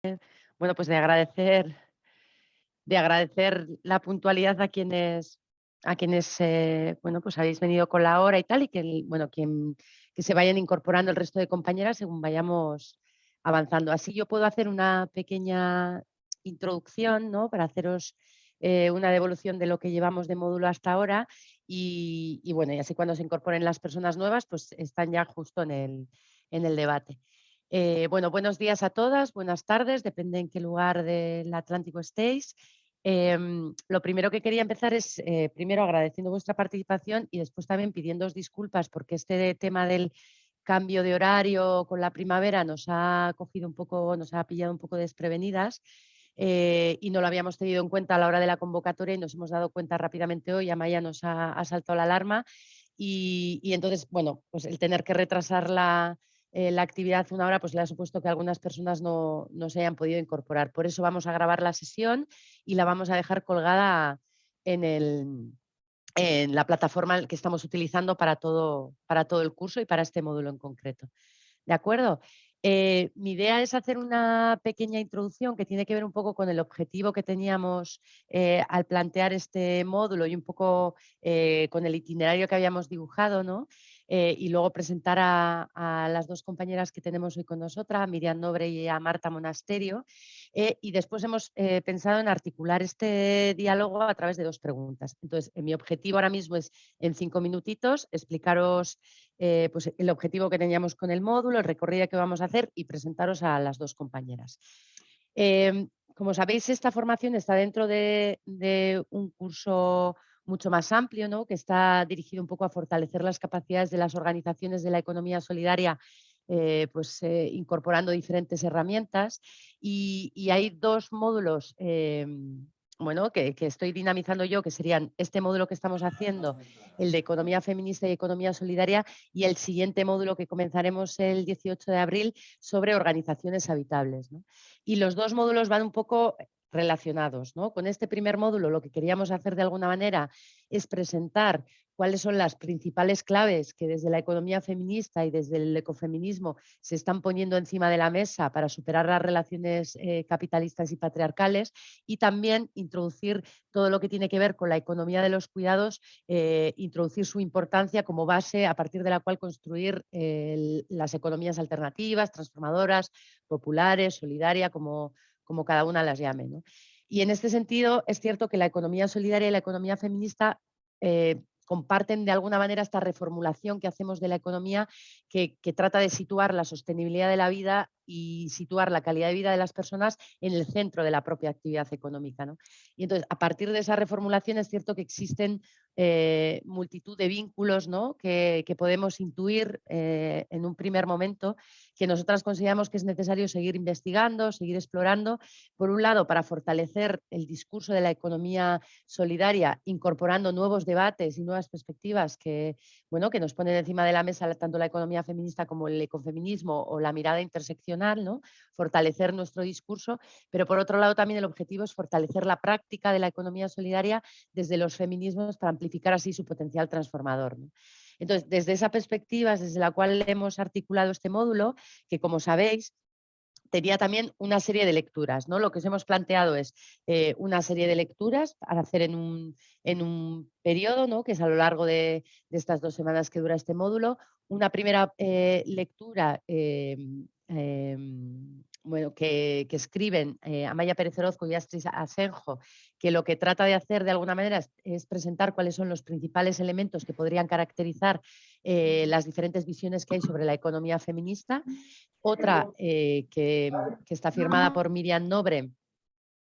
Bueno, pues de agradecer la puntualidad a quienes, bueno, pues habéis venido con la hora y tal, y bueno, que se vayan incorporando el resto de compañeras según vayamos avanzando. Así yo puedo hacer una pequeña introducción, ¿no? Para haceros una devolución de lo que llevamos de módulo hasta ahora y bueno, y así cuando se incorporen las personas nuevas, pues están ya justo en el debate. Bueno, buenos días a todas, buenas tardes, depende en qué lugar del Atlántico estéis. Lo primero que quería empezar es, primero agradeciendo vuestra participación y después también pidiéndoos disculpas porque este tema del cambio de horario con la primavera nos ha pillado un poco desprevenidas, y no lo habíamos tenido en cuenta a la hora de la convocatoria y nos hemos dado cuenta rápidamente hoy. Amaya nos ha saltado la alarma y entonces, bueno, pues el tener que retrasar la actividad una hora, pues le ha supuesto que algunas personas no se hayan podido incorporar. Por eso vamos a grabar la sesión y la vamos a dejar colgada en el en la plataforma que estamos utilizando para todo el curso y para este módulo en concreto. ¿De acuerdo? Mi idea es hacer una pequeña introducción que tiene que ver un poco con el objetivo que teníamos al plantear este módulo y un poco con el itinerario que habíamos dibujado, ¿no? Y luego presentar a las dos compañeras que tenemos hoy con nosotras, a Miriam Nobre y a Marta Monasterio. Y después hemos pensado en articular este diálogo a través de dos preguntas. Entonces, mi objetivo ahora mismo es, en 5 minutitos, explicaros pues el objetivo que teníamos con el módulo, el recorrido que vamos a hacer y presentaros a las dos compañeras. Como sabéis, esta formación está dentro de un curso mucho más amplio, ¿no? Que está dirigido un poco a fortalecer las capacidades de las organizaciones de la economía solidaria, incorporando diferentes herramientas. Y hay dos módulos, bueno, que estoy dinamizando yo, que serían este módulo que estamos haciendo, el de economía feminista y economía solidaria, y el siguiente módulo que comenzaremos el 18 de abril sobre organizaciones habitables, ¿no? Y los dos módulos van un poco relacionados, ¿no? Con este primer módulo lo que queríamos hacer de alguna manera es presentar cuáles son las principales claves que desde la economía feminista y desde el ecofeminismo se están poniendo encima de la mesa para superar las relaciones capitalistas y patriarcales, y también introducir todo lo que tiene que ver con la economía de los cuidados, introducir su importancia como base a partir de la cual construir las economías alternativas, transformadoras, populares, solidaria, como cada una las llame, ¿no? Y en este sentido es cierto que la economía solidaria y la economía feminista comparten de alguna manera esta reformulación que hacemos de la economía, que trata de situar la sostenibilidad de la vida y situar la calidad de vida de las personas en el centro de la propia actividad económica, ¿no? Y entonces, a partir de esa reformulación es cierto que existen multitud de vínculos, ¿no? que podemos intuir en un primer momento, que nosotras consideramos que es necesario seguir investigando, seguir explorando, por un lado, para fortalecer el discurso de la economía solidaria, incorporando nuevos debates y nuevas perspectivas bueno, que nos ponen encima de la mesa tanto la economía feminista como el ecofeminismo o la mirada interseccional, ¿no? Fortalecer nuestro discurso, pero por otro lado también el objetivo es fortalecer la práctica de la economía solidaria desde los feminismos para amplificar así su potencial transformador, ¿no? Entonces, desde esa perspectiva es desde la cual hemos articulado este módulo, que como sabéis, tenía también una serie de lecturas, ¿no? Lo que os hemos planteado es una serie de lecturas para hacer en un periodo, ¿no? Que es a lo largo de estas 2 semanas que dura este módulo. Una primera lectura bueno, que escriben Amaya Pérez Orozco y Astrid Asenjo, que lo que trata de hacer de alguna manera es presentar cuáles son los principales elementos que podrían caracterizar las diferentes visiones que hay sobre la economía feminista. Otra que está firmada por Miriam Nobre,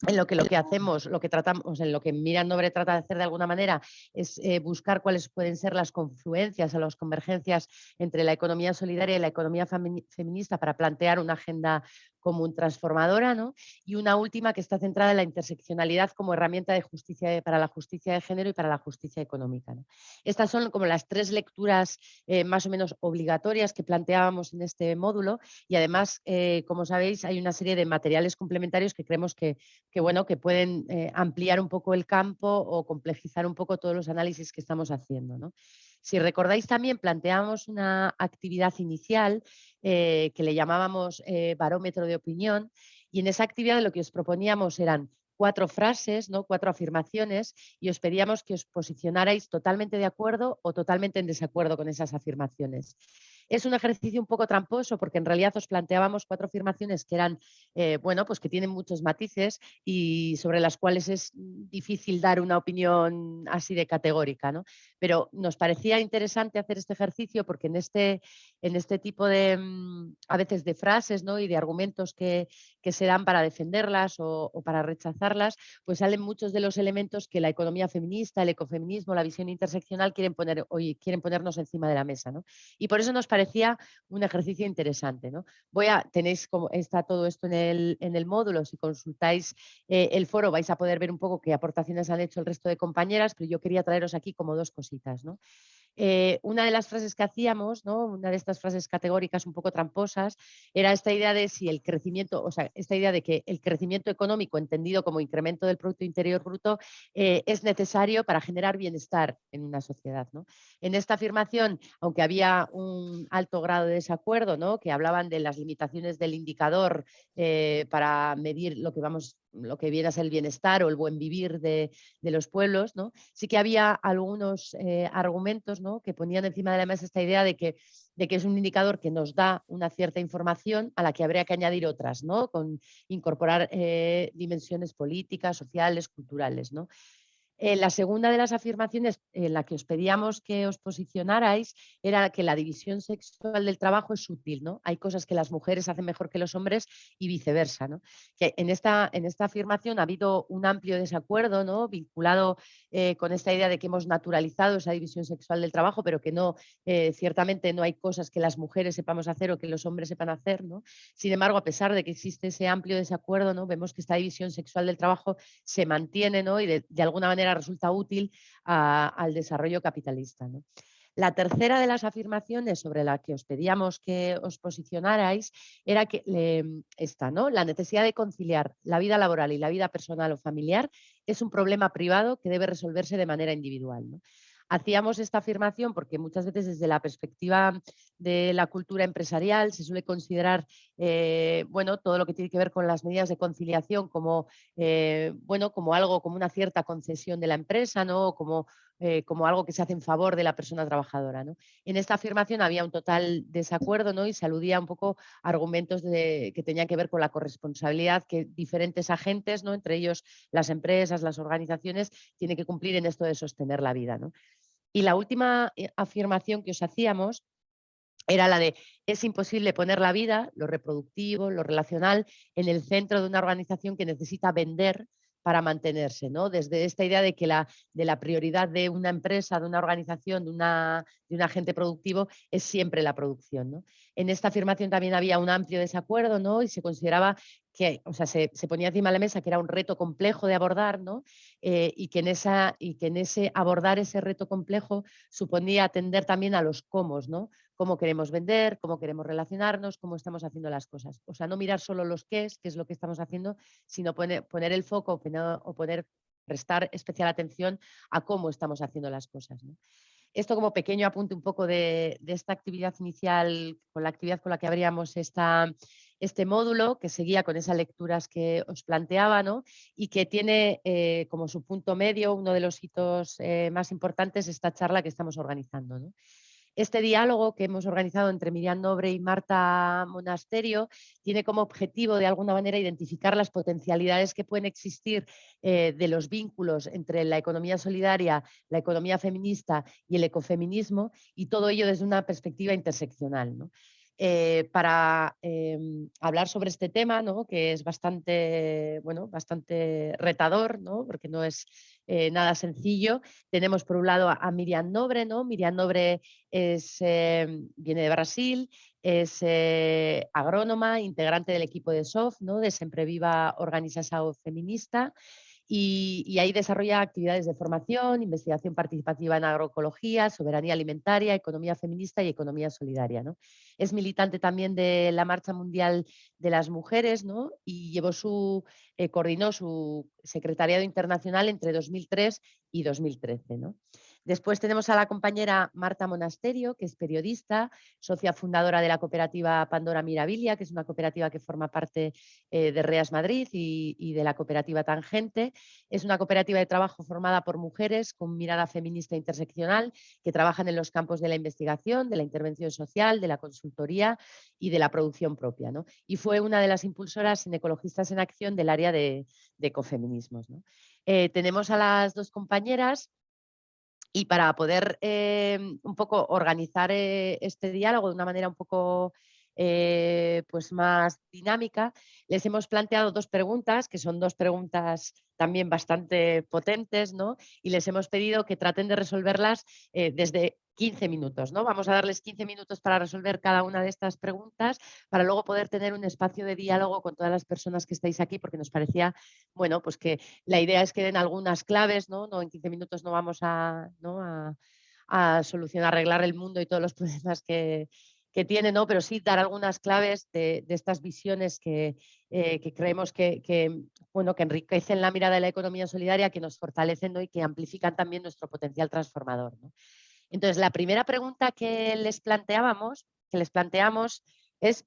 en lo que hacemos, lo que tratamos, en lo que Miriam Nobre trata de hacer de alguna manera es buscar cuáles pueden ser las confluencias o las convergencias entre la economía solidaria y la economía feminista para plantear una agenda común transformadora, ¿no? Y una última que está centrada en la interseccionalidad como herramienta de justicia para la justicia de género y para la justicia económica, ¿no? Estas son como las 3 lecturas más o menos obligatorias que planteábamos en este módulo, y además, como sabéis, hay una serie de materiales complementarios que creemos que bueno, que pueden ampliar un poco el campo o complejizar un poco todos los análisis que estamos haciendo, ¿no? Si recordáis también, planteamos una actividad inicial que le llamábamos barómetro de opinión, Y en esa actividad lo que os proponíamos eran 4 frases, ¿no? 4 afirmaciones, y os pedíamos que os posicionarais totalmente de acuerdo o totalmente en desacuerdo con esas afirmaciones. Es un ejercicio un poco tramposo porque en realidad os planteábamos 4 afirmaciones que eran, bueno, pues que tienen muchos matices y sobre las cuales es difícil dar una opinión así de categórica, ¿no? Pero nos parecía interesante hacer este ejercicio porque en este tipo de, a veces de frases, ¿no? Y de argumentos que se dan para defenderlas o para rechazarlas, pues salen muchos de los elementos que la economía feminista, el ecofeminismo, la visión interseccional quieren poner hoy, quieren ponernos encima de la mesa, ¿no? Y por eso nos parecía un ejercicio interesante, ¿no? Tenéis como está todo esto en el módulo, si consultáis el foro vais a poder ver un poco qué aportaciones han hecho el resto de compañeras, pero yo quería traeros aquí como 2 cositas, ¿no? Una de las frases que hacíamos, ¿no? Una de estas frases categóricas un poco tramposas, era esta idea de si el crecimiento, o sea, esta idea de que el crecimiento económico, entendido como incremento del Producto Interior Bruto, es necesario para generar bienestar en una sociedad, ¿no? En esta afirmación, aunque había un alto grado de desacuerdo, ¿no? Que hablaban de las limitaciones del indicador para medir lo que viene a ser el bienestar o el buen vivir de los pueblos, ¿no? Sí que había algunos argumentos, ¿no? Que ponían encima de la mesa esta idea de que es un indicador que nos da una cierta información a la que habría que añadir otras, ¿no? Con incorporar dimensiones políticas, sociales, culturales, ¿no? La segunda de las afirmaciones en la que os pedíamos que os posicionarais era que la división sexual del trabajo es sutil, ¿no? Hay cosas que las mujeres hacen mejor que los hombres y viceversa, ¿no? Que en esta afirmación ha habido un amplio desacuerdo, ¿no? Vinculado con esta idea de que hemos naturalizado esa división sexual del trabajo, pero que no, ciertamente no hay cosas que las mujeres sepamos hacer o que los hombres sepan hacer, ¿no? Sin embargo, a pesar de que existe ese amplio desacuerdo, ¿no? Vemos que esta división sexual del trabajo se mantiene, ¿no? Y de alguna manera resulta útil al desarrollo capitalista, ¿no? La tercera de las afirmaciones sobre la que os pedíamos que os posicionarais era que esta, ¿no? La necesidad de conciliar la vida laboral y la vida personal o familiar es un problema privado que debe resolverse de manera individual, ¿no? Hacíamos esta afirmación porque muchas veces desde la perspectiva de la cultura empresarial se suele considerar bueno, todo lo que tiene que ver con las medidas de conciliación como, bueno, como algo, como una cierta concesión de la empresa, ¿no? Como, como algo que se hace en favor de la persona trabajadora, ¿no? En esta afirmación había un total desacuerdo, ¿no? Y se aludía un poco a argumentos que tenían que ver con la corresponsabilidad que diferentes agentes, ¿no? Entre ellos las empresas, las organizaciones, tienen que cumplir en esto de sostener la vida, ¿no? Y la última afirmación que os hacíamos era la de es imposible poner la vida, lo reproductivo, lo relacional, en el centro de una organización que necesita vender para mantenerse, ¿no? Desde esta idea de la prioridad de una empresa, de una organización, de un agente productivo, es siempre la producción, ¿no? En esta afirmación también había un amplio desacuerdo, ¿no? Y se consideraba que, o sea, se ponía encima de la mesa que era un reto complejo de abordar, ¿no? Y que en ese abordar ese reto complejo suponía atender también a los cómo, ¿no? Cómo queremos vender, cómo queremos relacionarnos, cómo estamos haciendo las cosas. O sea, no mirar solo los qué es lo que estamos haciendo, sino poner el foco o prestar especial atención a cómo estamos haciendo las cosas, ¿no? Esto como pequeño apunte un poco de esta actividad inicial, con la actividad con la que abríamos este módulo, que seguía con esas lecturas que os planteaba, ¿no? Y que tiene como su punto medio, uno de los hitos más importantes, esta charla que estamos organizando, ¿no? Este diálogo que hemos organizado entre Miriam Nobre y Marta Monasterio tiene como objetivo, de alguna manera, identificar las potencialidades que pueden existir de los vínculos entre la economía solidaria, la economía feminista y el ecofeminismo, y todo ello desde una perspectiva interseccional, ¿no? Para hablar sobre este tema, ¿no? Que es bastante, bueno, bastante retador, ¿no? Porque no es nada sencillo. Tenemos por un lado a Miriam Nobre, ¿no? Miriam Nobre viene de Brasil, es agrónoma, integrante del equipo de SOF, ¿no? De Sempre Viva Organización Feminista, y ahí desarrolla actividades de formación, investigación participativa en agroecología, soberanía alimentaria, economía feminista y economía solidaria, ¿no? Es militante también de la Marcha Mundial de las Mujeres, ¿no? Y coordinó su secretariado internacional entre 2003 y 2013, ¿no? Después tenemos a la compañera Marta Monasterio, que es periodista, socia fundadora de la cooperativa Pandora Mirabilia, que es una cooperativa que forma parte de REAS Madrid y de la cooperativa Tangente. Es una cooperativa de trabajo formada por mujeres con mirada feminista e interseccional que trabajan en los campos de la investigación, de la intervención social, de la consultoría y de la producción propia, ¿no? Y fue una de las impulsoras en Ecologistas en Acción del área de ecofeminismos, ¿no? Tenemos a las dos compañeras y para poder un poco organizar este diálogo de una manera un poco pues más dinámica, les hemos planteado dos preguntas, que son dos preguntas también bastante potentes, ¿no? Y les hemos pedido que traten de resolverlas desde 15 minutos, ¿no? Vamos a darles 15 minutos para resolver cada una de estas preguntas, para luego poder tener un espacio de diálogo con todas las personas que estáis aquí, porque nos parecía, bueno, pues que la idea es que den algunas claves, ¿no? No en 15 minutos no vamos a, ¿no? a solucionar, arreglar el mundo y todos los problemas que tiene, ¿no? Pero sí dar algunas claves de estas visiones que creemos bueno, que enriquecen la mirada de la economía solidaria, que nos fortalecen, ¿no? Y que amplifican también nuestro potencial transformador, ¿no? Entonces, la primera pregunta que les planteamos es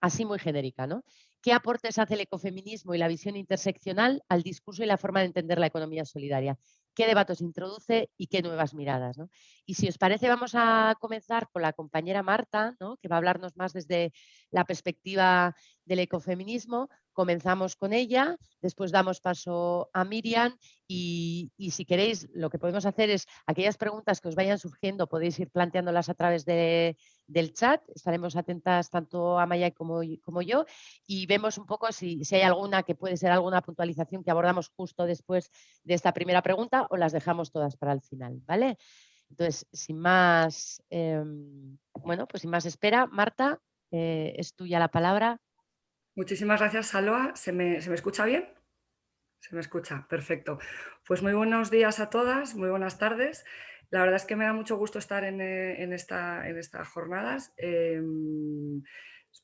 así muy genérica, ¿no? ¿Qué aportes hace el ecofeminismo y la visión interseccional al discurso y la forma de entender la economía solidaria? ¿Qué debates introduce y qué nuevas miradas, ¿no? Y si os parece, vamos a comenzar con la compañera Marta, ¿no? Que va a hablarnos más desde la perspectiva del ecofeminismo. Comenzamos con ella, después damos paso a Miriam y si queréis, lo que podemos hacer es aquellas preguntas que os vayan surgiendo, podéis ir planteándolas a través del chat. Estaremos atentas tanto a Maya como yo y vemos un poco si hay alguna que puede ser alguna puntualización que abordamos justo después de esta primera pregunta o las dejamos todas para el final, ¿vale? Entonces, sin más, bueno, pues sin más espera, Marta, es tuya la palabra. Muchísimas gracias, Salva. ¿Se me escucha bien? Se me escucha, perfecto. Pues muy buenos días a todas, muy buenas tardes. La verdad es que me da mucho gusto estar en estas jornadas,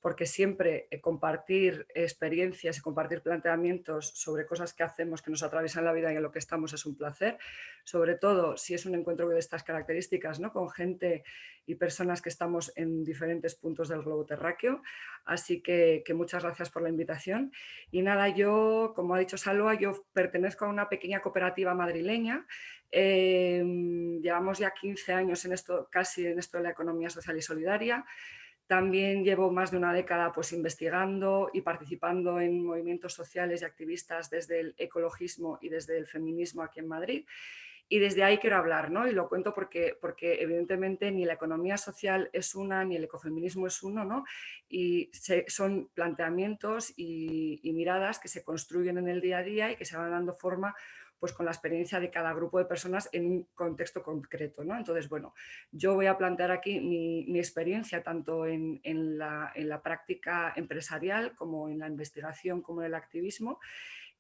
porque siempre compartir experiencias y compartir planteamientos sobre cosas que hacemos, que nos atraviesan la vida y en lo que estamos es un placer, sobre todo si es un encuentro de estas características, ¿no? Con gente y personas que estamos en diferentes puntos del globo terráqueo. Así que muchas gracias por la invitación. Y nada, yo, como ha dicho Salva, yo pertenezco a una pequeña cooperativa madrileña. Llevamos ya 15 años en esto, casi en esto de la economía social y solidaria. También llevo más de una década pues, investigando y participando en movimientos sociales y activistas desde el ecologismo y desde el feminismo aquí en Madrid. Y desde ahí quiero hablar, ¿no? Y lo cuento porque evidentemente ni la economía social es una, ni el ecofeminismo es uno, ¿no? Y son planteamientos y miradas que se construyen en el día a día y que se van dando forma pues con la experiencia de cada grupo de personas en un contexto concreto, ¿no? Entonces, bueno, yo voy a plantear aquí mi experiencia tanto en la práctica empresarial como en la investigación, como en el activismo.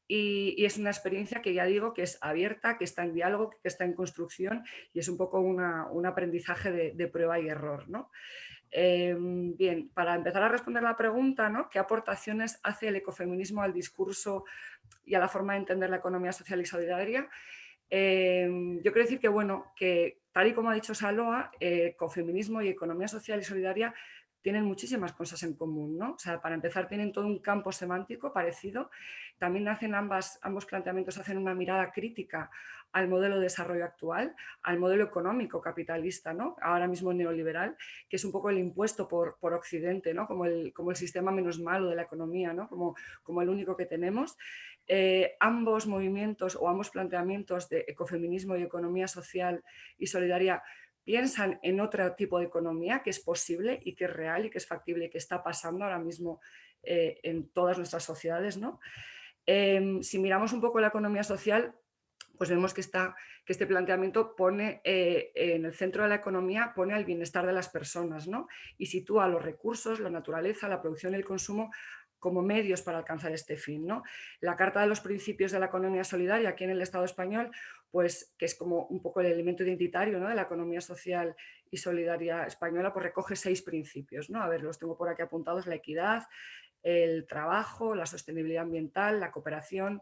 Y es una experiencia que ya digo que es abierta, que está en diálogo, que está en construcción y es un poco un aprendizaje de prueba y error, ¿no? Bien, para empezar a responder la pregunta, ¿no? ¿Qué aportaciones hace el ecofeminismo al discurso y a la forma de entender la economía social y solidaria? Yo quiero decir que, bueno, que tal y como ha dicho Saloa, ecofeminismo y economía social y solidaria tienen muchísimas cosas en común, ¿no? O sea, para empezar, tienen todo un campo semántico parecido. También hacen ambos planteamientos hacen una mirada crítica al modelo de desarrollo actual, al modelo económico capitalista, ¿no? Ahora mismo neoliberal, que es un poco el impuesto por Occidente, ¿no? Como el sistema menos malo de la economía, ¿no? Como el único que tenemos. Ambos movimientos o ambos planteamientos de ecofeminismo y economía social y solidaria piensan en otro tipo de economía que es posible y que es real y que es factible y que está pasando ahora mismo en todas nuestras sociedades, ¿no? Si miramos un poco la economía social, pues vemos que este planteamiento pone en el centro de la economía, pone al bienestar de las personas, ¿no? Y sitúa los recursos, la naturaleza, la producción y el consumo como medios para alcanzar este fin, ¿no? La Carta de los Principios de la Economía Solidaria aquí en el Estado español, pues que es como un poco el elemento identitario, ¿no? De la economía social y solidaria española, pues recoge 6 principios, ¿no? A ver, los tengo por aquí apuntados: la equidad, el trabajo, la sostenibilidad ambiental, la cooperación,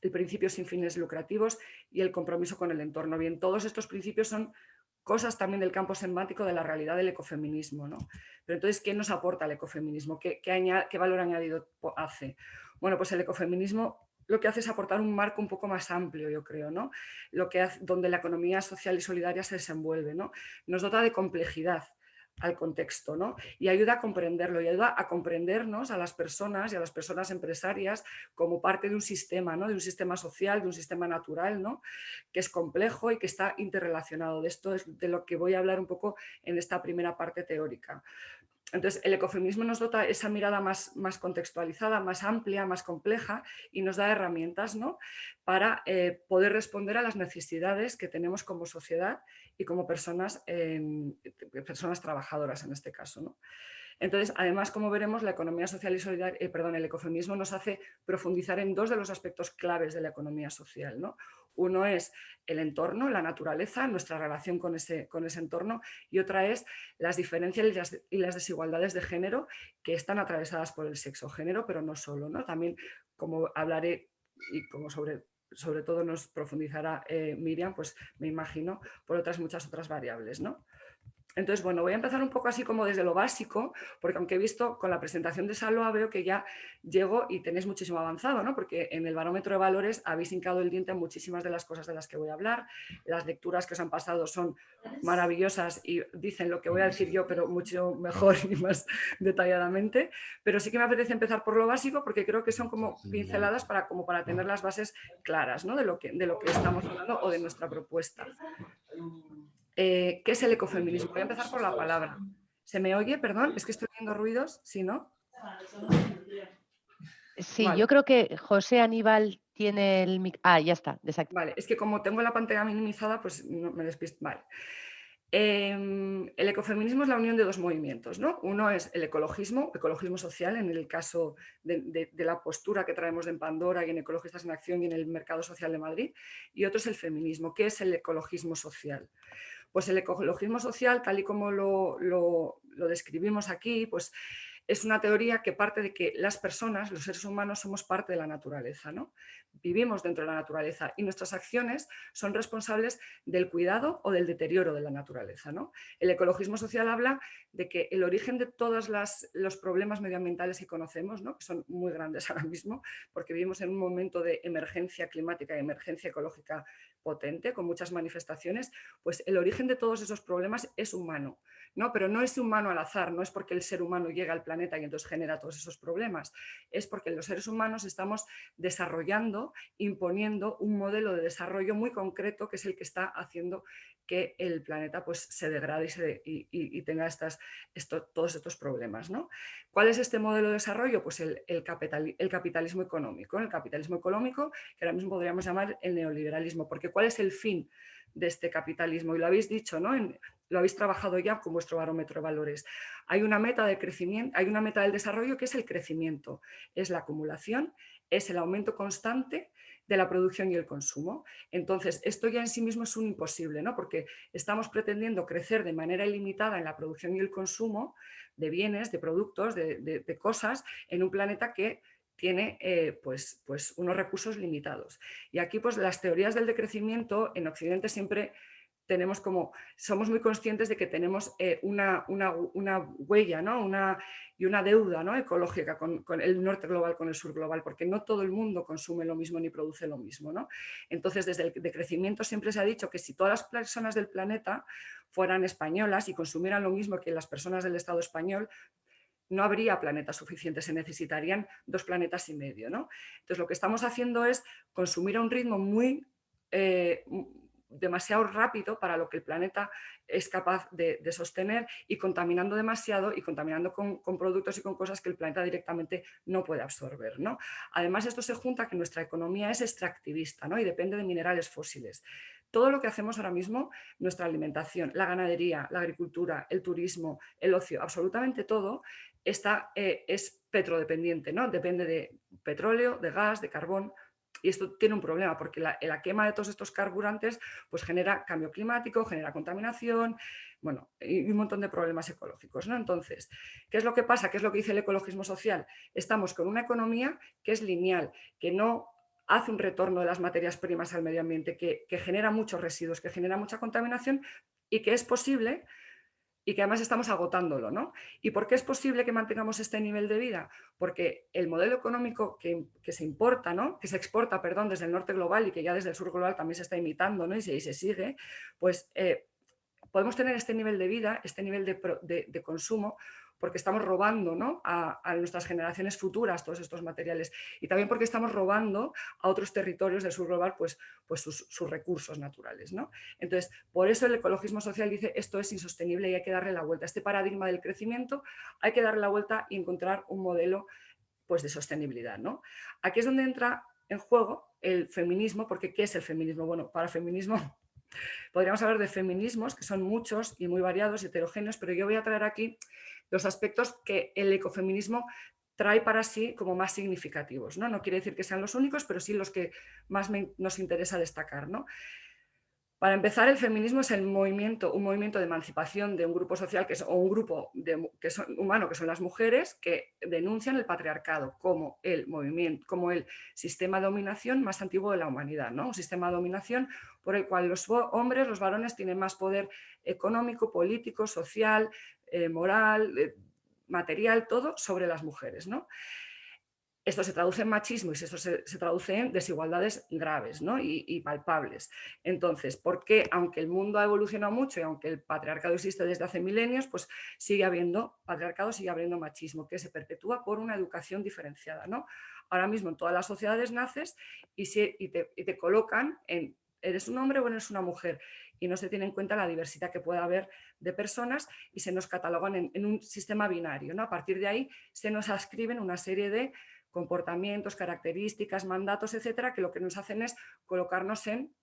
el principio sin fines lucrativos y el compromiso con el entorno. Bien, todos estos principios son cosas también del campo semántico de la realidad del ecofeminismo, ¿no? Pero entonces, ¿qué nos aporta el ecofeminismo? ¿Qué valor añadido hace? Bueno, pues el ecofeminismo lo que hace es aportar un marco un poco más amplio, yo creo, ¿no? Donde la economía social y solidaria se desenvuelve, ¿no? Nos dota de complejidad al contexto, ¿no? Y ayuda a comprenderlo, y ayuda a comprendernos a las personas y a las personas empresarias como parte de un sistema, ¿no? De un sistema social, de un sistema natural, ¿no? Que es complejo y que está interrelacionado. De esto es de lo que voy a hablar un poco en esta primera parte teórica. Entonces, el ecofeminismo nos dota esa mirada más contextualizada, más amplia, más compleja y nos da herramientas, ¿no? Para poder responder a las necesidades que tenemos como sociedad y como personas trabajadoras en este caso, ¿no? Entonces, además, como veremos, la economía social y solidaria, el ecofeminismo nos hace profundizar en dos de los aspectos claves de la economía social, ¿no? Uno es el entorno, la naturaleza, nuestra relación con ese entorno, y otra es las diferencias y las desigualdades de género que están atravesadas por el sexo género, pero no solo, ¿no? También, como hablaré y como sobre todo nos profundizará Miriam, pues me imagino, por muchas otras variables, ¿no? Entonces, bueno, voy a empezar un poco así como desde lo básico, porque aunque he visto con la presentación de Salva veo que ya llego y tenéis muchísimo avanzado, ¿no? Porque en el barómetro de valores habéis hincado el diente en muchísimas de las cosas de las que voy a hablar. Las lecturas que os han pasado son maravillosas y dicen lo que voy a decir yo, pero mucho mejor y más detalladamente. Pero sí que me apetece empezar por lo básico porque creo que son como pinceladas como para tener las bases claras, ¿no? De lo que estamos hablando o de nuestra propuesta. ¿Qué es el ecofeminismo? Voy a empezar por la palabra. ¿Se me oye? Perdón, es que estoy viendo ruidos, ¿sí, no? Sí, Vale, yo creo que José Aníbal tiene el ya está, exacto. vale. Es que como tengo la pantalla minimizada, pues no me despisto. Vale. El ecofeminismo es la unión de dos movimientos, ¿no? Uno es el ecologismo social, en el caso de la postura que traemos en Pandora y en Ecologistas en Acción y en el Mercado Social de Madrid, y otro es el feminismo. ¿Qué es el ecologismo social? Pues el ecologismo social, tal y como lo describimos aquí, pues es una teoría que parte de que las personas, los seres humanos, somos parte de la naturaleza, ¿no? Vivimos dentro de la naturaleza y nuestras acciones son responsables del cuidado o del deterioro de la naturaleza, ¿no? El ecologismo social habla de que el origen de todos los problemas medioambientales que conocemos, ¿no? Que son muy grandes ahora mismo, porque vivimos en un momento de emergencia climática y emergencia ecológica potente, con muchas manifestaciones, pues el origen de todos esos problemas es humano, ¿no? Pero no es humano al azar, no es porque el ser humano llega al planeta y entonces genera todos esos problemas, es porque los seres humanos estamos desarrollando, imponiendo un modelo de desarrollo muy concreto que es el que está haciendo que el planeta pues, se degrade y tenga todos estos problemas, ¿no? ¿Cuál es este modelo de desarrollo? Pues el capitalismo económico. El capitalismo económico, que ahora mismo podríamos llamar el neoliberalismo, porque ¿cuál es el fin de este capitalismo? Y lo habéis dicho, ¿no? Lo habéis trabajado ya con vuestro barómetro de valores. Hay una meta de crecimiento, hay una meta del desarrollo que es el crecimiento, es la acumulación, es el aumento constante de la producción y el consumo. Entonces, esto ya en sí mismo es un imposible, ¿no? Porque estamos pretendiendo crecer de manera ilimitada en la producción y el consumo de bienes, de productos, de cosas, en un planeta que tiene pues unos recursos limitados. Y aquí pues las teorías del decrecimiento en Occidente siempre tenemos somos muy conscientes de que tenemos una huella, ¿no? Y una deuda, ¿no? Ecológica con el norte global, con el sur global, porque no todo el mundo consume lo mismo ni produce lo mismo, ¿no? Entonces, desde el decrecimiento siempre se ha dicho que si todas las personas del planeta fueran españolas y consumieran lo mismo que las personas del Estado español, no habría planetas suficientes, se necesitarían 2,5 planetas, ¿no? Entonces, lo que estamos haciendo es consumir a un ritmo demasiado rápido para lo que el planeta es capaz de sostener y contaminando demasiado y contaminando con productos y con cosas que el planeta directamente no puede absorber, ¿no? Además, esto se junta que nuestra economía es extractivista, ¿no? Y depende de minerales fósiles. Todo lo que hacemos ahora mismo, nuestra alimentación, la ganadería, la agricultura, el turismo, el ocio, absolutamente todo es petrodependiente, ¿no? Depende de petróleo, de gas, de carbón. Y esto tiene un problema porque la quema de todos estos carburantes pues genera cambio climático, genera contaminación, bueno, y un montón de problemas ecológicos, ¿no? Entonces, ¿qué es lo que pasa? ¿Qué es lo que dice el ecologismo social? Estamos con una economía que es lineal, que no hace un retorno de las materias primas al medio ambiente, que genera muchos residuos, que genera mucha contaminación y que es posible y que además estamos agotándolo, ¿no? ¿Y por qué es posible que mantengamos este nivel de vida? Porque el modelo económico que se importa, ¿no? Que se exporta, perdón, desde el norte global y que ya desde el sur global también se está imitando, ¿no? Y se sigue, pues podemos tener este nivel de vida, este nivel de consumo, porque estamos robando, ¿no? a nuestras generaciones futuras todos estos materiales y también porque estamos robando a otros territorios del sur global pues sus recursos naturales, ¿no? Entonces, por eso el ecologismo social dice esto es insostenible y hay que darle la vuelta. Este paradigma del crecimiento hay que darle la vuelta y encontrar un modelo pues, de sostenibilidad, ¿no? Aquí es donde entra en juego el feminismo, porque ¿qué es el feminismo? Bueno, para feminismo podríamos hablar de feminismos, que son muchos y muy variados y heterogéneos, pero yo voy a traer aquí los aspectos que el ecofeminismo trae para sí como más significativos, ¿no? No quiere decir que sean los únicos, pero sí los que más nos interesa destacar, ¿no? Para empezar, el feminismo es un movimiento de emancipación de un grupo social o un grupo humano que son las mujeres que denuncian el patriarcado como el movimiento, como el sistema de dominación más antiguo de la humanidad, ¿no? Un sistema de dominación por el cual los hombres, los varones, tienen más poder económico, político, social, moral, material, todo sobre las mujeres, ¿no? Esto se traduce en machismo y esto se traduce en desigualdades graves, ¿no? y palpables. Entonces, ¿por qué, aunque el mundo ha evolucionado mucho y aunque el patriarcado existe desde hace milenios, pues sigue habiendo patriarcado, sigue habiendo machismo, que se perpetúa por una educación diferenciada, ¿no? Ahora mismo en todas las sociedades naces y te colocan en eres un hombre o eres una mujer y no se tiene en cuenta la diversidad que pueda haber de personas y se nos catalogan en un sistema binario, ¿no? A partir de ahí se nos ascriben una serie de comportamientos, características, mandatos, etcétera, que lo que nos hacen es colocarnos en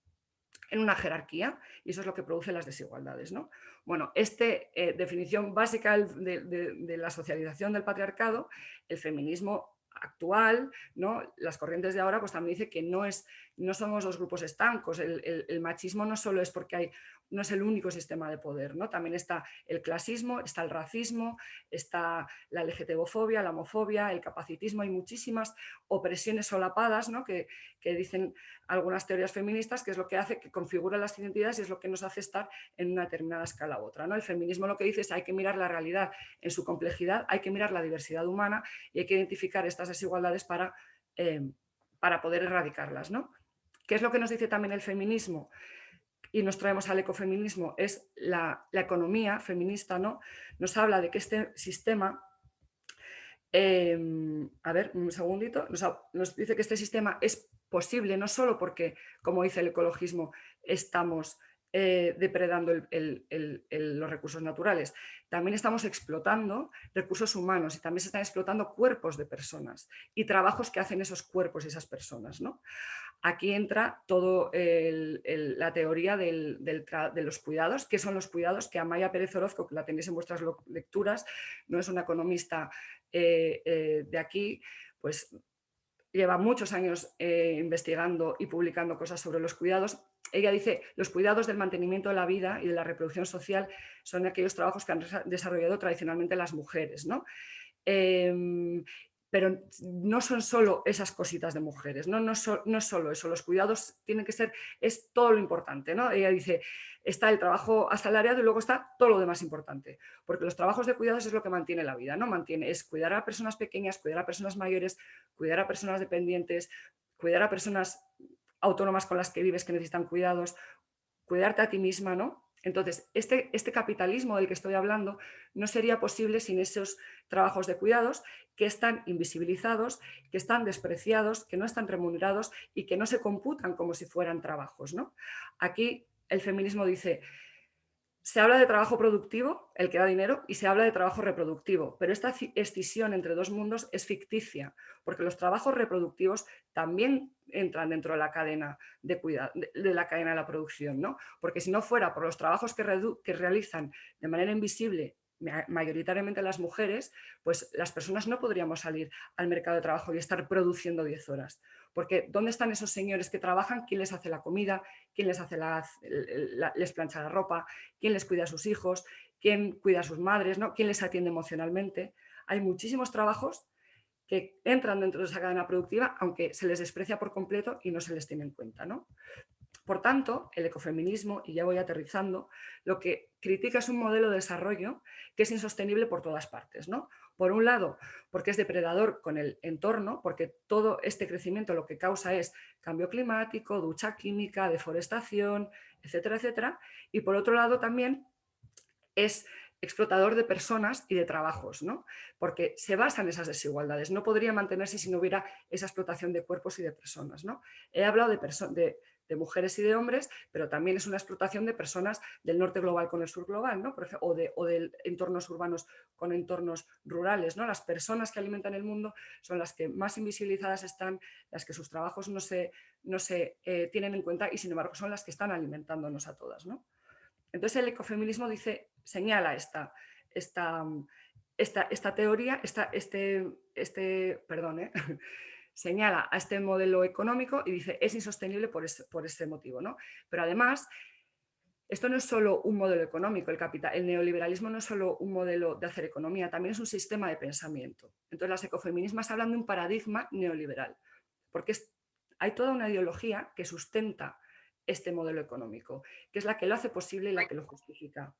una jerarquía y eso es lo que produce las desigualdades, ¿no? Bueno, definición básica de la socialización del patriarcado, el feminismo actual, ¿no? Las corrientes de ahora, pues también dice que no somos dos grupos estancos, el machismo no solo es porque no es el único sistema de poder, ¿no? También está el clasismo, está el racismo, está la LGTBofobia, la homofobia, el capacitismo, hay muchísimas opresiones solapadas, ¿no? que dicen algunas teorías feministas, que es lo que hace que configura las identidades y es lo que nos hace estar en una determinada escala u otra, ¿no? El feminismo lo que dice es hay que mirar la realidad en su complejidad, hay que mirar la diversidad humana y hay que identificar estas desigualdades para poder erradicarlas, ¿no? ¿Qué es lo que nos dice también el feminismo? Y nos traemos al ecofeminismo, es la economía feminista, ¿no? Nos habla de que este sistema a ver, un segundito. Nos dice que este sistema es posible no solo porque, como dice el ecologismo, estamos depredando los recursos naturales, también estamos explotando recursos humanos y también se están explotando cuerpos de personas y trabajos que hacen esos cuerpos y esas personas, ¿no? Aquí entra toda la teoría de los cuidados. ¿Qué son los cuidados? Que Amaya Pérez Orozco, que la tenéis en vuestras lecturas, no es una economista de aquí, pues lleva muchos años investigando y publicando cosas sobre los cuidados. Ella dice, los cuidados del mantenimiento de la vida y de la reproducción social son aquellos trabajos que han desarrollado tradicionalmente las mujeres, ¿no? Pero no son solo esas cositas de mujeres, no es solo eso, los cuidados tienen que ser, es todo lo importante, ¿no? Ella dice, está el trabajo asalariado y luego está todo lo demás importante, porque los trabajos de cuidados es lo que mantiene la vida, ¿no? Es cuidar a personas pequeñas, cuidar a personas mayores, cuidar a personas dependientes, cuidar a personas autónomas con las que vives que necesitan cuidados, cuidarte a ti misma, ¿no? Entonces, este capitalismo del que estoy hablando no sería posible sin esos trabajos de cuidados que están invisibilizados, que están despreciados, que no están remunerados y que no se computan como si fueran trabajos, ¿no? Aquí el feminismo dice, se habla de trabajo productivo, el que da dinero, y se habla de trabajo reproductivo, pero esta escisión entre dos mundos es ficticia, porque los trabajos reproductivos también entran dentro de la cadena de cuidado, de la cadena de la producción, ¿no? Porque si no fuera por los trabajos que realizan de manera invisible mayoritariamente las mujeres, pues las personas no podríamos salir al mercado de trabajo y estar produciendo 10 horas. Porque ¿dónde están esos señores que trabajan? ¿Quién les hace la comida? ¿Quién les hace les plancha la ropa? ¿Quién les cuida a sus hijos? ¿Quién cuida a sus madres? ¿No? ¿Quién les atiende emocionalmente? Hay muchísimos trabajos que entran dentro de esa cadena productiva, aunque se les desprecia por completo y no se les tiene en cuenta, ¿no? Por tanto, el ecofeminismo, y ya voy aterrizando, lo que critica es un modelo de desarrollo que es insostenible por todas partes, ¿no? Por un lado, porque es depredador con el entorno, porque todo este crecimiento lo que causa es cambio climático, ducha química, deforestación, etcétera, etcétera. Y por otro lado también es explotador de personas y de trabajos, ¿no? Porque se basa en esas desigualdades. No podría mantenerse si no hubiera esa explotación de cuerpos y de personas, ¿no? He hablado de mujeres y de hombres, pero también es una explotación de personas del norte global con el sur global, ¿no? Por ejemplo, o de entornos urbanos con entornos rurales, ¿no? Las personas que alimentan el mundo son las que más invisibilizadas están, las que sus trabajos no se tienen en cuenta y sin embargo son las que están alimentándonos a todas, ¿no? Entonces el ecofeminismo señala esta teoría, perdón, señala a este modelo económico y dice es insostenible por ese motivo, ¿no? Pero además, esto no es solo un modelo económico, el neoliberalismo no es solo un modelo de hacer economía, también es un sistema de pensamiento. Entonces las ecofeminismas hablan de un paradigma neoliberal, porque hay toda una ideología que sustenta este modelo económico, que es la que lo hace posible y la que lo justifica.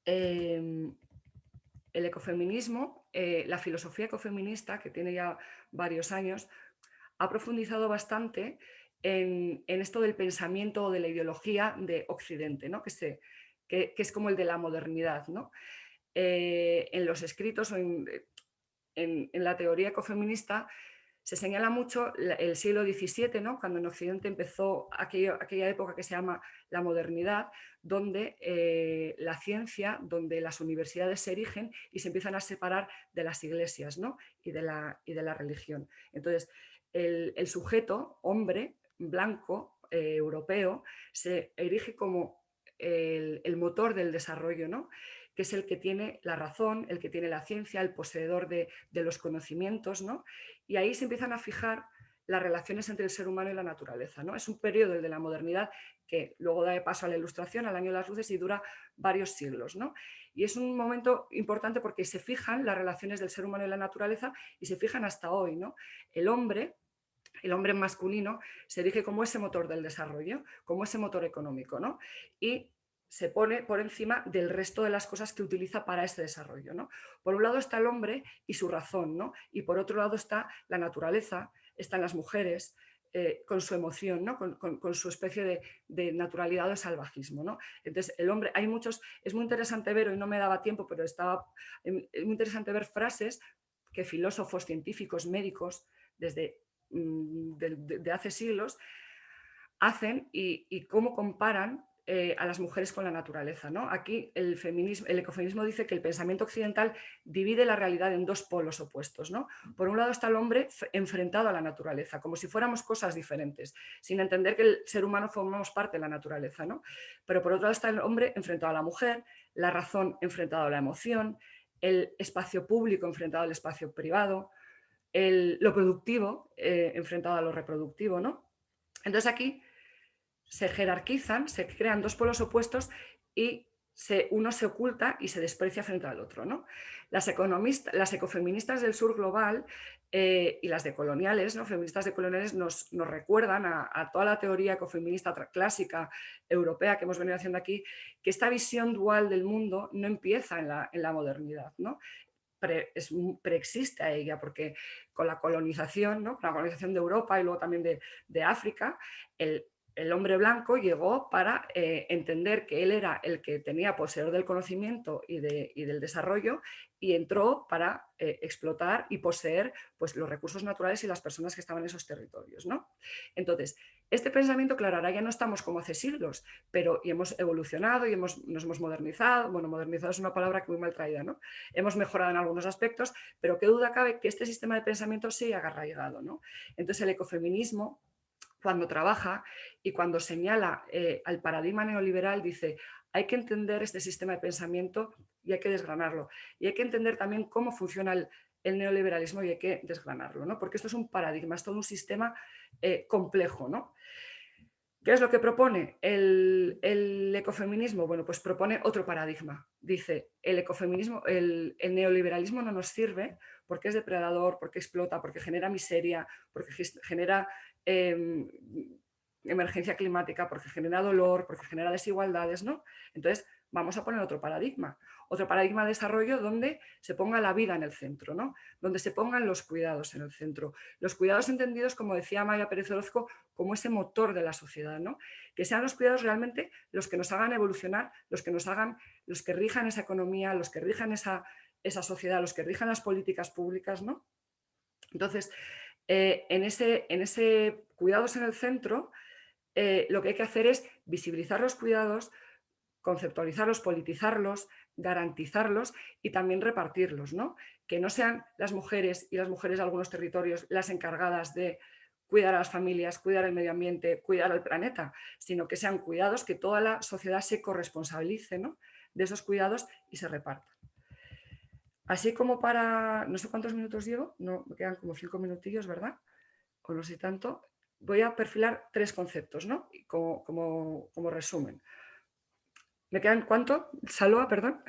El ecofeminismo, la filosofía ecofeminista, que tiene ya varios años, ha profundizado bastante en esto del pensamiento o de la ideología de Occidente, ¿no? Que es como el de la modernidad, ¿no? En los escritos o en la teoría ecofeminista se señala mucho el siglo XVII, ¿no? Cuando en Occidente empezó aquella época que se llama la modernidad, donde la ciencia, donde las universidades se erigen y se empiezan a separar de las iglesias, ¿no? y de la religión. Entonces, el sujeto, hombre, blanco, europeo, se erige como el motor del desarrollo, ¿no? Que es el que tiene la razón, el que tiene la ciencia, el poseedor de los conocimientos, ¿no? Y ahí se empiezan a fijar las relaciones entre el ser humano y la naturaleza, ¿no? Es un periodo, el de la modernidad, que luego da paso a la Ilustración, al año de las luces, y dura varios siglos, ¿no? Y es un momento importante porque se fijan las relaciones del ser humano y la naturaleza y se fijan hasta hoy, ¿no? El hombre masculino se erige como ese motor del desarrollo, como ese motor económico, ¿no? Y se pone por encima del resto de las cosas que utiliza para ese desarrollo, ¿no? Por un lado está el hombre y su razón, ¿no? Y por otro lado está la naturaleza, están las mujeres, con su emoción, ¿no? Con su especie de naturalidad o salvajismo, ¿no? Entonces, el hombre, es muy interesante ver, hoy no me daba tiempo, pero es muy interesante ver frases que filósofos, científicos, médicos, desde de hace siglos, hacen y cómo comparan a las mujeres con la naturaleza, ¿no? Aquí el ecofeminismo dice que el pensamiento occidental divide la realidad en dos polos opuestos, ¿no? Por un lado está el hombre enfrentado a la naturaleza, como si fuéramos cosas diferentes, sin entender que el ser humano formamos parte de la naturaleza, ¿no? Pero por otro lado está el hombre enfrentado a la mujer, la razón enfrentada a la emoción, el espacio público enfrentado al espacio privado, lo productivo enfrentado a lo reproductivo, ¿no? Entonces aquí se jerarquizan, se crean dos polos opuestos y uno se oculta y se desprecia frente al otro, ¿no? Las ecofeministas del sur global y las decoloniales, ¿no? Feministas decoloniales nos recuerdan a toda la teoría ecofeminista clásica europea que hemos venido haciendo aquí, que esta visión dual del mundo no empieza en la modernidad, ¿no? Preexiste a ella, porque con la colonización, ¿no? Con la colonización de Europa y luego también de África, el hombre blanco llegó para entender que él era el que tenía poseedor del conocimiento y del desarrollo y entró para explotar y poseer pues, los recursos naturales y las personas que estaban en esos territorios, ¿no? Entonces, este pensamiento, claro, ahora ya no estamos como hace siglos, pero y hemos evolucionado y nos hemos modernizado. Bueno, modernizado es una palabra que muy mal traída, ¿no? Hemos mejorado en algunos aspectos, pero qué duda cabe que este sistema de pensamiento sigue arraigado, ¿no? Entonces, el ecofeminismo, cuando trabaja y cuando señala al paradigma neoliberal, dice, hay que entender este sistema de pensamiento y hay que desgranarlo. Y hay que entender también cómo funciona el neoliberalismo y hay que desgranarlo, ¿no? Porque esto es un paradigma, es todo un sistema complejo, ¿no? ¿Qué es lo que propone el ecofeminismo? Bueno, pues propone otro paradigma. Dice, el ecofeminismo, el neoliberalismo no nos sirve porque es depredador, porque explota, porque genera miseria, porque genera emergencia climática, porque genera dolor, porque genera desigualdades, ¿no? Entonces, vamos a poner otro paradigma de desarrollo donde se ponga la vida en el centro, ¿no? Donde se pongan los cuidados en el centro. Los cuidados entendidos, como decía Maya Pérez Orozco, como ese motor de la sociedad, ¿no? Que sean los cuidados realmente los que nos hagan evolucionar, los que rijan esa economía, los que rijan esa sociedad, los que rijan las políticas públicas, ¿no? Entonces, en ese cuidados en el centro, lo que hay que hacer es visibilizar los cuidados, conceptualizarlos, politizarlos, garantizarlos y también repartirlos, ¿no? Que no sean las mujeres y las mujeres de algunos territorios las encargadas de cuidar a las familias, cuidar el medio ambiente, cuidar al planeta, sino que sean cuidados que toda la sociedad se corresponsabilice, ¿no?, de esos cuidados y se repartan. Así como para, no sé cuántos minutos llevo, no, me quedan como 5 minutillos, ¿verdad? O no sé tanto. Voy a perfilar 3 conceptos, ¿no?, como resumen. ¿Me quedan cuánto? Salva, perdón.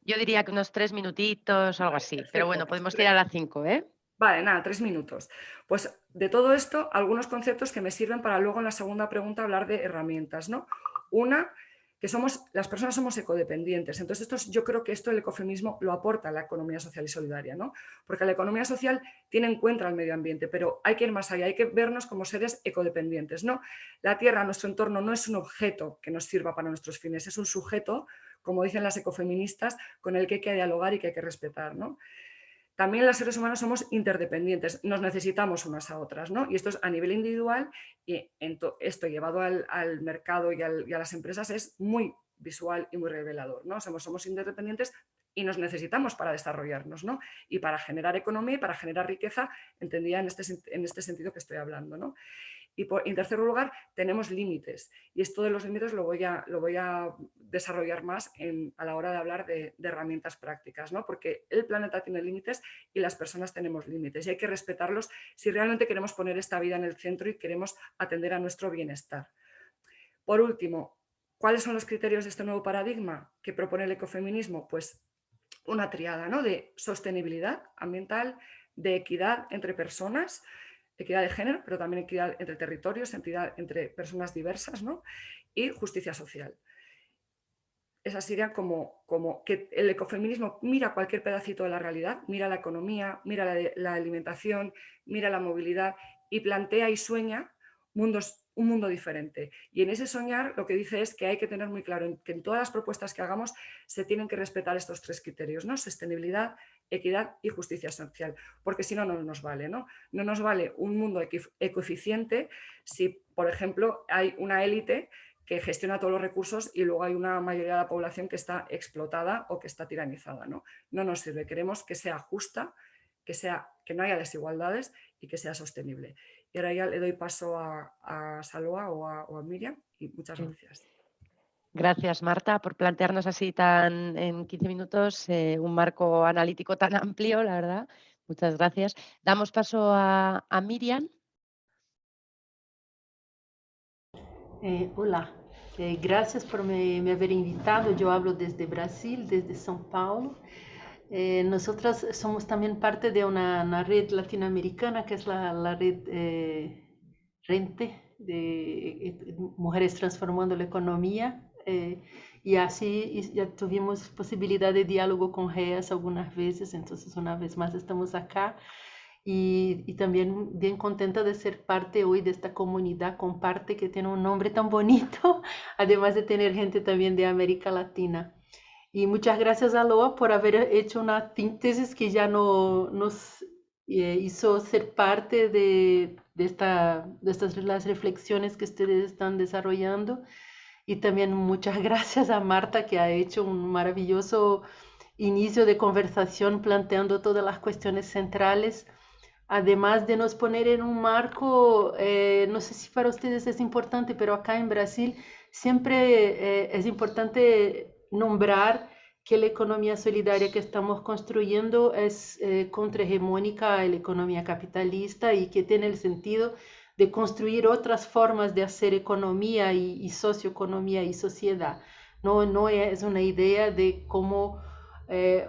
Yo diría que unos 3 minutitos o algo Vale, así, pero perfecto. bueno, Pues podemos tirar a 5, ¿eh? vale, nada, 3 minutos. Pues de todo esto, algunos conceptos que me sirven para luego en la segunda pregunta hablar de herramientas, ¿no? Una, que las personas somos ecodependientes. Entonces, yo creo que esto el ecofeminismo lo aporta a la economía social y solidaria, ¿no? Porque la economía social tiene en cuenta el medio ambiente, pero hay que ir más allá, hay que vernos como seres ecodependientes, ¿no? La Tierra, nuestro entorno, no es un objeto que nos sirva para nuestros fines, es un sujeto, como dicen las ecofeministas, con el que hay que dialogar y que hay que respetar, ¿no? También los seres humanos somos interdependientes, nos necesitamos unas a otras, ¿no? Y esto es a nivel individual y esto llevado al mercado y a las empresas es muy visual y muy revelador, ¿no? Somos interdependientes y nos necesitamos para desarrollarnos, ¿no? Y para generar economía y para generar riqueza, entendida en este sentido que estoy hablando, ¿no? Y en tercer lugar, tenemos límites. Y esto de los límites lo voy a desarrollar más a la hora de hablar de herramientas prácticas, ¿no? Porque el planeta tiene límites y las personas tenemos límites. Y hay que respetarlos si realmente queremos poner esta vida en el centro y queremos atender a nuestro bienestar. Por último, ¿cuáles son los criterios de este nuevo paradigma que propone el ecofeminismo? Pues una triada, ¿no?, de sostenibilidad ambiental, de equidad entre personas, equidad de género, pero también equidad entre territorios, equidad entre personas diversas, ¿no?, y justicia social. Esa sería como que el ecofeminismo mira cualquier pedacito de la realidad, mira la economía, mira la alimentación, mira la movilidad y plantea y sueña un mundo diferente. Y en ese soñar lo que dice es que hay que tener muy claro que en todas las propuestas que hagamos se tienen que respetar estos 3 criterios, ¿no? Sostenibilidad, equidad y justicia social, porque si no, no nos vale, ¿no? No nos vale un mundo ecoeficiente si, por ejemplo, hay una élite que gestiona todos los recursos y luego hay una mayoría de la población que está explotada o que está tiranizada, ¿no? No nos sirve, queremos que sea justa, que no haya desigualdades y que sea sostenible. Y ahora ya le doy paso a Salwa o a Miriam y muchas Sí. gracias. Gracias, Marta, por plantearnos así en 15 minutos un marco analítico tan amplio, la verdad. Muchas gracias. Damos paso a Miriam. Olá, graças por me haber invitado. Eu hablo desde Brasil, desde São Paulo. Nosotras somos también parte de una red latinoamericana que es la red Rente, de Mujeres Transformando la Economía. Y así ya tuvimos posibilidad de diálogo con REAS algunas veces, entonces una vez más estamos acá. Y también bien contenta de ser parte hoy de esta comunidad Comparte, que tiene un nombre tan bonito, además de tener gente también de América Latina. Y muchas gracias a Loa por haber hecho una síntesis que ya nos hizo ser parte de estas las reflexiones que ustedes están desarrollando. Y también muchas gracias a Marta, que ha hecho un maravilloso inicio de conversación planteando todas las cuestiones centrales, además de nos poner en un marco, no sé si para ustedes es importante, pero acá en Brasil siempre es importante nombrar que la economía solidaria que estamos construyendo es contrahegemónica a la economía capitalista y que tiene el sentido de construir otras formas de hacer economía y socioeconomía y sociedad. No es una idea de cómo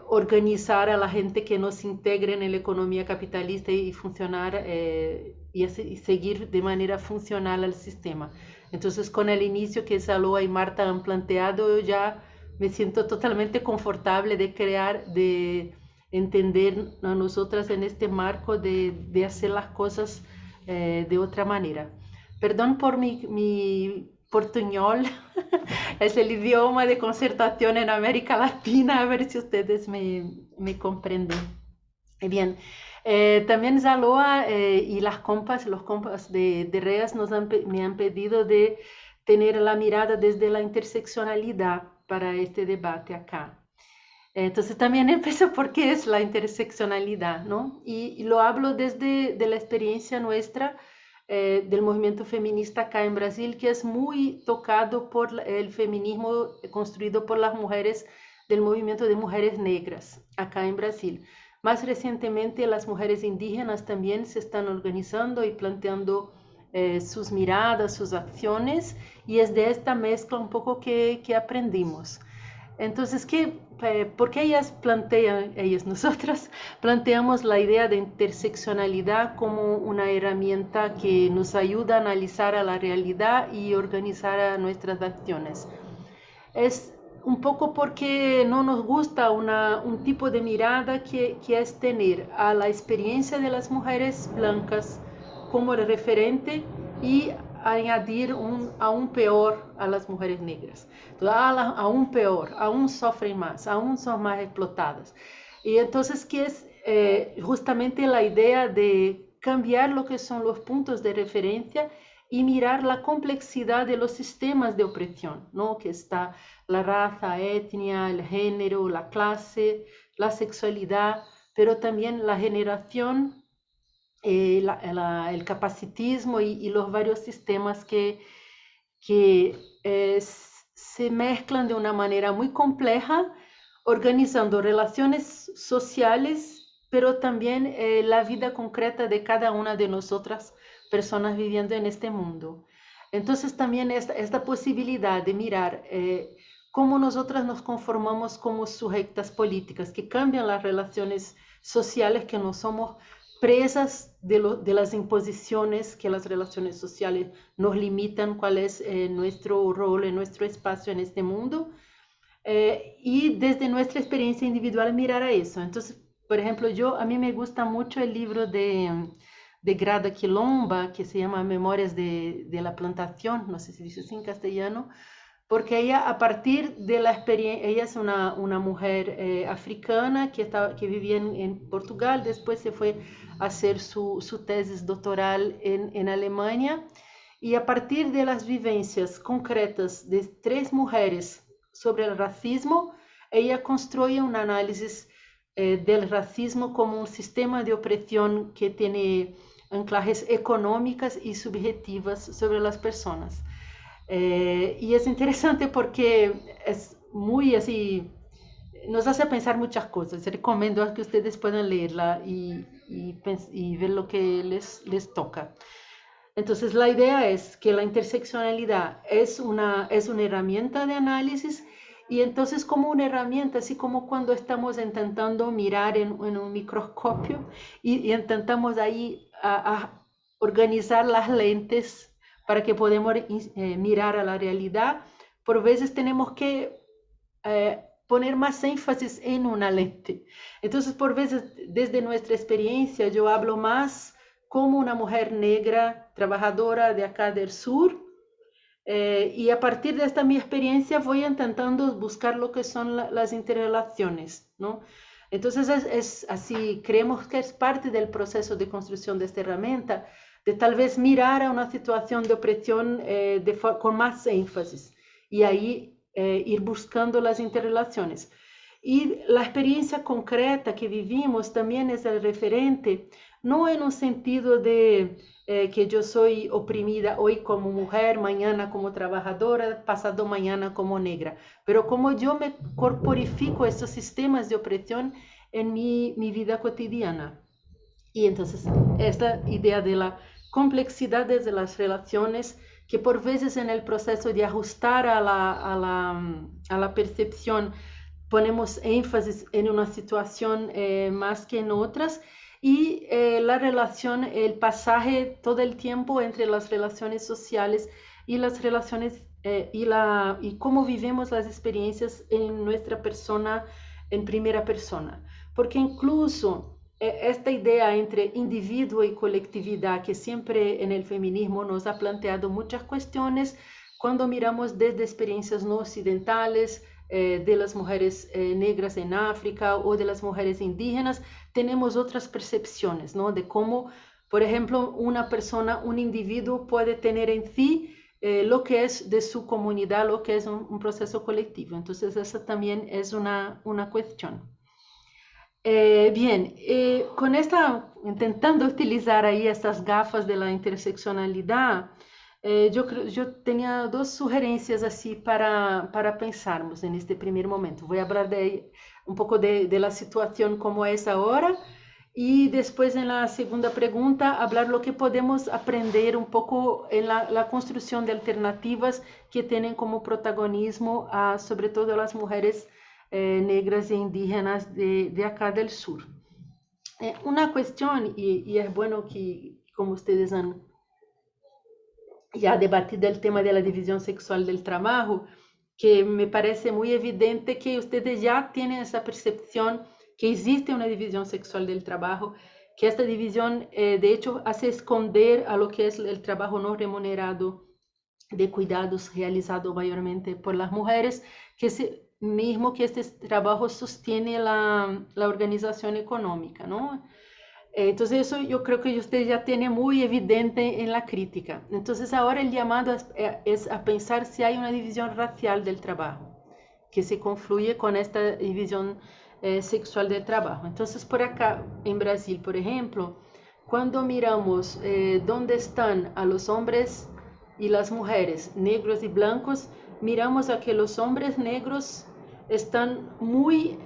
organizar a la gente que no se integre en la economía capitalista y funcionar y seguir de manera funcional al sistema. Entonces, con el inicio que Saloa y Marta han planteado, yo ya me siento totalmente confortable de crear, de entender a nosotras en este marco de hacer las cosas de otra manera. Perdón por mi portuñol, es el idioma de concertación en América Latina, a ver si ustedes me comprenden. Bien, también Saloa y los compas de REAS me han pedido de tener la mirada desde la interseccionalidad para este debate acá. Entonces también empiezo por qué es la interseccionalidad, ¿no? Y lo hablo desde la experiencia nuestra del movimiento feminista acá en Brasil, que es muy tocado por el feminismo construido por las mujeres del movimiento de mujeres negras acá en Brasil. Más recientemente las mujeres indígenas también se están organizando y planteando sus miradas, sus acciones, y es de esta mezcla un poco que aprendimos. Entonces, ¿por qué nosotras planteamos la idea de interseccionalidad como una herramienta que nos ayuda a analizar a la realidad y organizar a nuestras acciones? Es un poco porque no nos gusta un tipo de mirada que es tener a la experiencia de las mujeres blancas como el referente y añadir aún peor a las mujeres negras. Entonces, aún peor, aún sufren más, aún son más explotadas. Y entonces, ¿qué es justamente la idea de cambiar lo que son los puntos de referencia y mirar la complejidad de los sistemas de opresión, ¿no? Que está la raza, etnia, el género, la clase, la sexualidad, pero también la generación, el capacitismo y los varios sistemas que se mezclan de una manera muy compleja, organizando relaciones sociales, pero también la vida concreta de cada una de nosotras, personas viviendo en este mundo. Entonces también esta posibilidad de mirar cómo nosotras nos conformamos como sujetas políticas, que cambian las relaciones sociales, que no somos presas de las imposiciones que las relaciones sociales nos limitan, cuál es nuestro rol, nuestro espacio en este mundo, y desde nuestra experiencia individual mirar a eso. Entonces, por ejemplo, a mí me gusta mucho el libro de Grada Quilomba, que se llama Memorias de la Plantación, no sé si dice así en castellano, porque ella, a partir de la experiencia, ella es una mujer africana que vivía en Portugal, después se fue a hacer su tesis doctoral en Alemania, y a partir de las vivencias concretas de 3 mujeres sobre el racismo, ella construye un análisis del racismo como un sistema de opresión que tiene anclajes económicas y subjetivas sobre las personas. Y es interesante porque es muy así, nos hace pensar muchas cosas. Recomiendo que ustedes puedan leerla y ver lo que les toca. Entonces, la idea es que la interseccionalidad es una herramienta de análisis, y entonces como una herramienta, así como cuando estamos intentando mirar en un microscopio y intentamos ahí a organizar las lentes para que podamos mirar a la realidad, por veces tenemos que poner más énfasis en una lente. Entonces, por veces, desde nuestra experiencia, yo hablo más como una mujer negra, trabajadora de acá del sur, y a partir de esta mi experiencia voy intentando buscar lo que son las interrelaciones, ¿no? Entonces, es así, creemos que es parte del proceso de construcción de esta herramienta, de tal vez mirar a una situación de opresión con más énfasis, y ahí ir buscando las interrelaciones. Y la experiencia concreta que vivimos también es el referente, no en un sentido de que yo soy oprimida hoy como mujer, mañana como trabajadora, pasado mañana como negra, pero como yo me corporifico estos sistemas de opresión en mi vida cotidiana. Y entonces esta idea de la complejidad de las relaciones, que por veces en el proceso de ajustar a la percepción ponemos énfasis en una situación más que en otras, y la relación, el pasaje todo el tiempo entre las relaciones sociales y las relaciones y cómo vivimos las experiencias en nuestra persona, en primera persona. Porque incluso esta idea entre individuo y colectividad, que siempre en el feminismo nos ha planteado muchas cuestiones, cuando miramos desde experiencias no occidentales, de las mujeres negras en África o de las mujeres indígenas, tenemos otras percepciones, ¿no? De cómo, por ejemplo, una persona, un individuo puede tener en sí lo que es de su comunidad, lo que es un proceso colectivo. Entonces, esa también es una cuestión. Bien, con esta, intentando utilizar ahí estas gafas de la interseccionalidad, yo tenía dos sugerencias así para pensarmos en este primer momento. Voy a hablar un poco de la situación como es ahora, y después en la segunda pregunta hablar lo que podemos aprender un poco en la construcción de alternativas que tienen como protagonismo sobre todo a las mujeres negras e indígenas de acá del sur. Una cuestión, y es bueno que como ustedes han ya debatido el tema de la división sexual del trabajo, que me parece muy evidente que ustedes ya tienen esa percepción que existe una división sexual del trabajo, que esta división de hecho hace esconder a lo que es el trabajo no remunerado de cuidados realizado mayormente por las mujeres, mismo que este trabajo sostiene la organización económica, ¿no? Entonces eso yo creo que usted ya tiene muy evidente en la crítica. Entonces ahora el llamado es a pensar si hay una división racial del trabajo, que se confluye con esta división sexual del trabajo. Entonces por acá en Brasil, por ejemplo, cuando miramos dónde están a los hombres y las mujeres negros y blancos, miramos a que los hombres negros están muy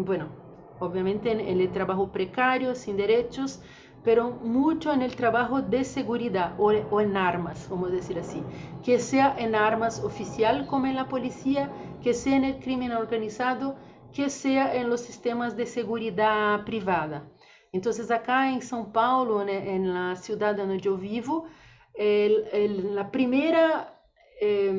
bueno, obviamente en el trabajo precario, sin derechos, pero mucho en el trabajo de seguridad o en armas, vamos a decir así, que sea en armas oficial como en la policía, que sea en el crimen organizado, que sea en los sistemas de seguridad privada. Entonces acá en São Paulo, en la ciudad donde yo vivo, la primera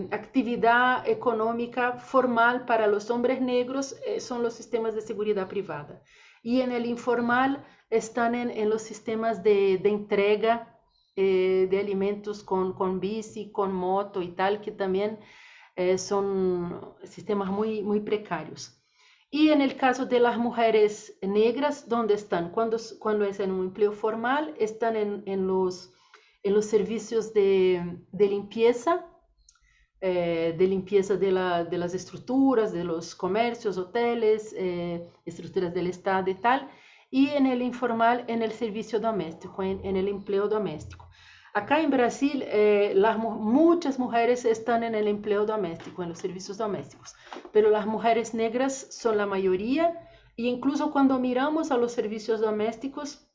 actividad económica formal para los hombres negros son los sistemas de seguridad privada. Y en el informal están en los sistemas de entrega de alimentos con bici, con moto y tal, que también son sistemas muy, muy precarios. Y en el caso de las mujeres negras, ¿dónde están? Cuando es en un empleo formal, están en los servicios de limpieza, de las estructuras, de los comercios, hoteles, estructuras del Estado y tal, y en el informal, en el servicio doméstico, en el empleo doméstico. Acá en Brasil, muchas mujeres están en el empleo doméstico, en los servicios domésticos, pero las mujeres negras son la mayoría, e incluso cuando miramos a los servicios domésticos,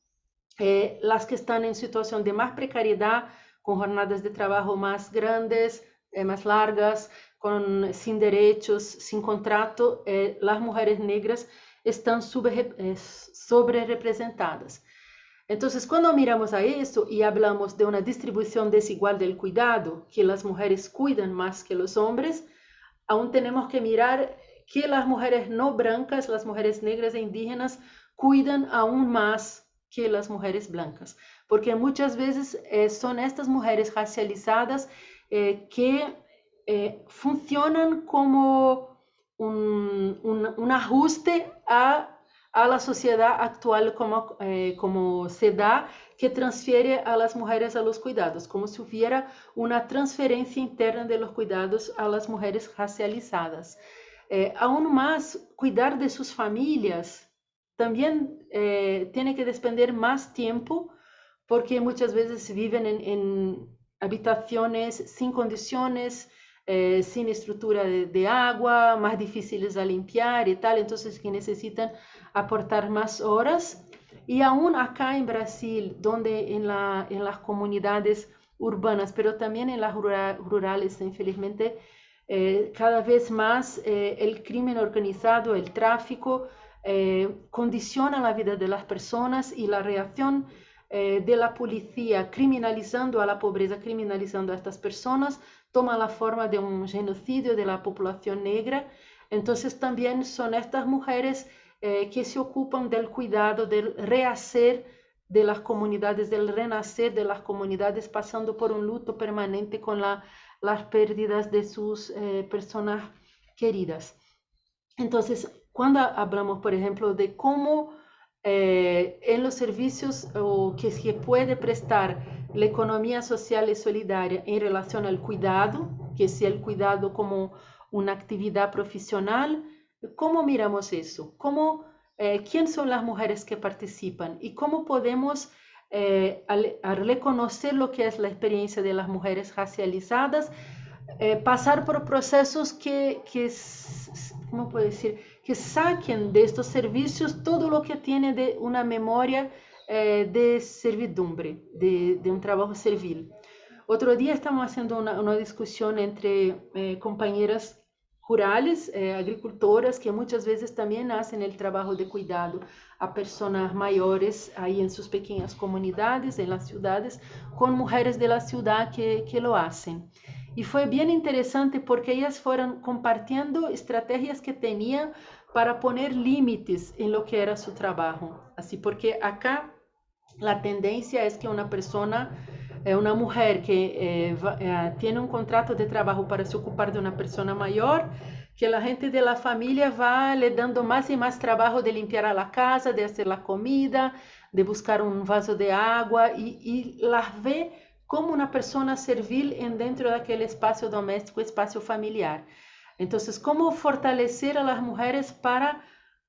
las que están en situación de más precariedad, con jornadas de trabajo más grandes, más largas, sin derechos, sin contrato, las mujeres negras están sobre representadas. Entonces, cuando miramos a esto y hablamos de una distribución desigual del cuidado, que las mujeres cuidan más que los hombres, aún tenemos que mirar que las mujeres no blancas, las mujeres negras e indígenas, cuidan aún más que las mujeres blancas, porque muchas veces son estas mujeres racializadas que funcionan como un ajuste a la sociedad actual como se da, que transfiere a las mujeres a los cuidados, como si hubiera una transferencia interna de los cuidados a las mujeres racializadas. Aún más, cuidar de sus familias también tiene que despender más tiempo, porque muchas veces viven en habitaciones sin condiciones, sin estructura de agua, más difíciles de limpiar y tal, entonces que necesitan aportar más horas. Y aún acá en Brasil, donde en las comunidades urbanas, pero también en las rurales, infelizmente, cada vez más el crimen organizado, el tráfico, condiciona la vida de las personas y la reacción de la policía criminalizando a la pobreza, criminalizando a estas personas, toma la forma de un genocidio de la población negra. Entonces también son estas mujeres que se ocupan del cuidado, del rehacer de las comunidades, del renacer de las comunidades, pasando por un luto permanente con las pérdidas de sus personas queridas. Entonces, cuando hablamos, por ejemplo, de cómo en los servicios que se puede prestar la economía social y solidaria en relación al cuidado, que sea el cuidado como una actividad profesional, ¿cómo miramos eso? ¿Quién son las mujeres que participan? ¿Y cómo podemos al reconocer lo que es la experiencia de las mujeres racializadas, pasar por procesos ¿cómo puedo decir? Que saquen de estos servicios todo lo que tiene de una memoria de servidumbre, de un trabajo servil. Otro día estamos haciendo una discusión entre compañeras rurales, agricultoras, que muchas veces también hacen el trabajo de cuidado a personas mayores ahí en sus pequeñas comunidades, en las ciudades, con mujeres de la ciudad que lo hacen. Y fue bien interesante porque ellas fueron compartiendo estrategias que tenían para poner límites en lo que era su trabajo. Así, porque acá la tendencia es que una persona, una mujer que tiene un contrato de trabajo para se ocupar de una persona mayor, que la gente de la familia va le dando más y más trabajo de limpiar a la casa, de hacer la comida, de buscar un vaso de agua y las ve como una persona servil dentro de aquel espacio doméstico, espacio familiar. Entonces, ¿cómo fortalecer a las mujeres para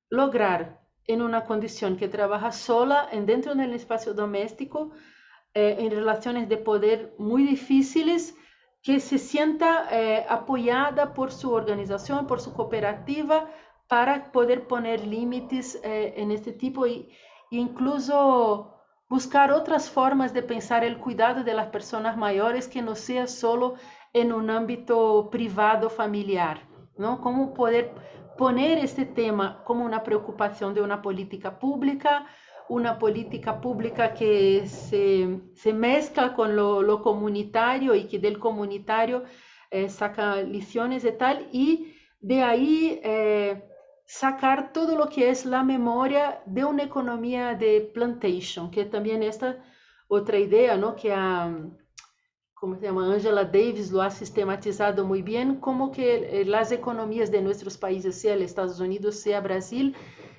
lograr en una condición que trabaja sola dentro del espacio doméstico, en relaciones de poder muy difíciles, que se sienta apoyada por su organización, por su cooperativa, para poder poner límites en este tipo e incluso buscar otras formas de pensar el cuidado de las personas mayores que no sea solo en un ámbito privado familiar, ¿no? Cómo poder poner este tema como una preocupación de una política pública que se mezcla con lo comunitario y que del comunitario saca lecciones y tal, y de ahí sacar todo lo que es la memoria de una economía de plantation, que también esta otra idea, ¿no? Que ¿cómo se llama? Angela Davis lo ha sistematizado muy bien, como que las economías de nuestros países, sea el Estados Unidos, sea Brasil,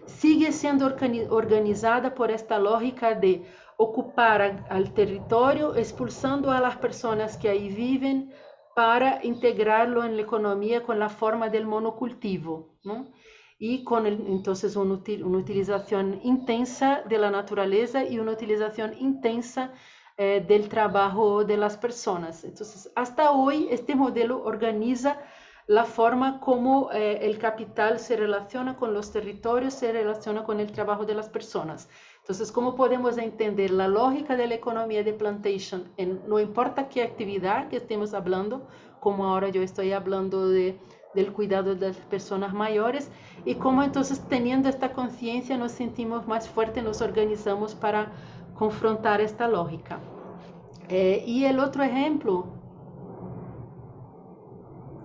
sigue siendo organizada por esta lógica de ocupar al territorio, expulsando a las personas que ahí viven para integrarlo en la economía con la forma del monocultivo, ¿no? Y con entonces una utilización intensa de la naturaleza y una utilización intensa del trabajo de las personas. Entonces, hasta hoy este modelo organiza la forma como el capital se relaciona con los territorios, se relaciona con el trabajo de las personas. Entonces, ¿cómo podemos entender la lógica de la economía de plantation no importa qué actividad que estemos hablando, como ahora yo estoy hablando del cuidado de las personas mayores, y cómo entonces teniendo esta conciencia nos sentimos más fuertes, nos organizamos para confrontar esta lógica. Y el otro ejemplo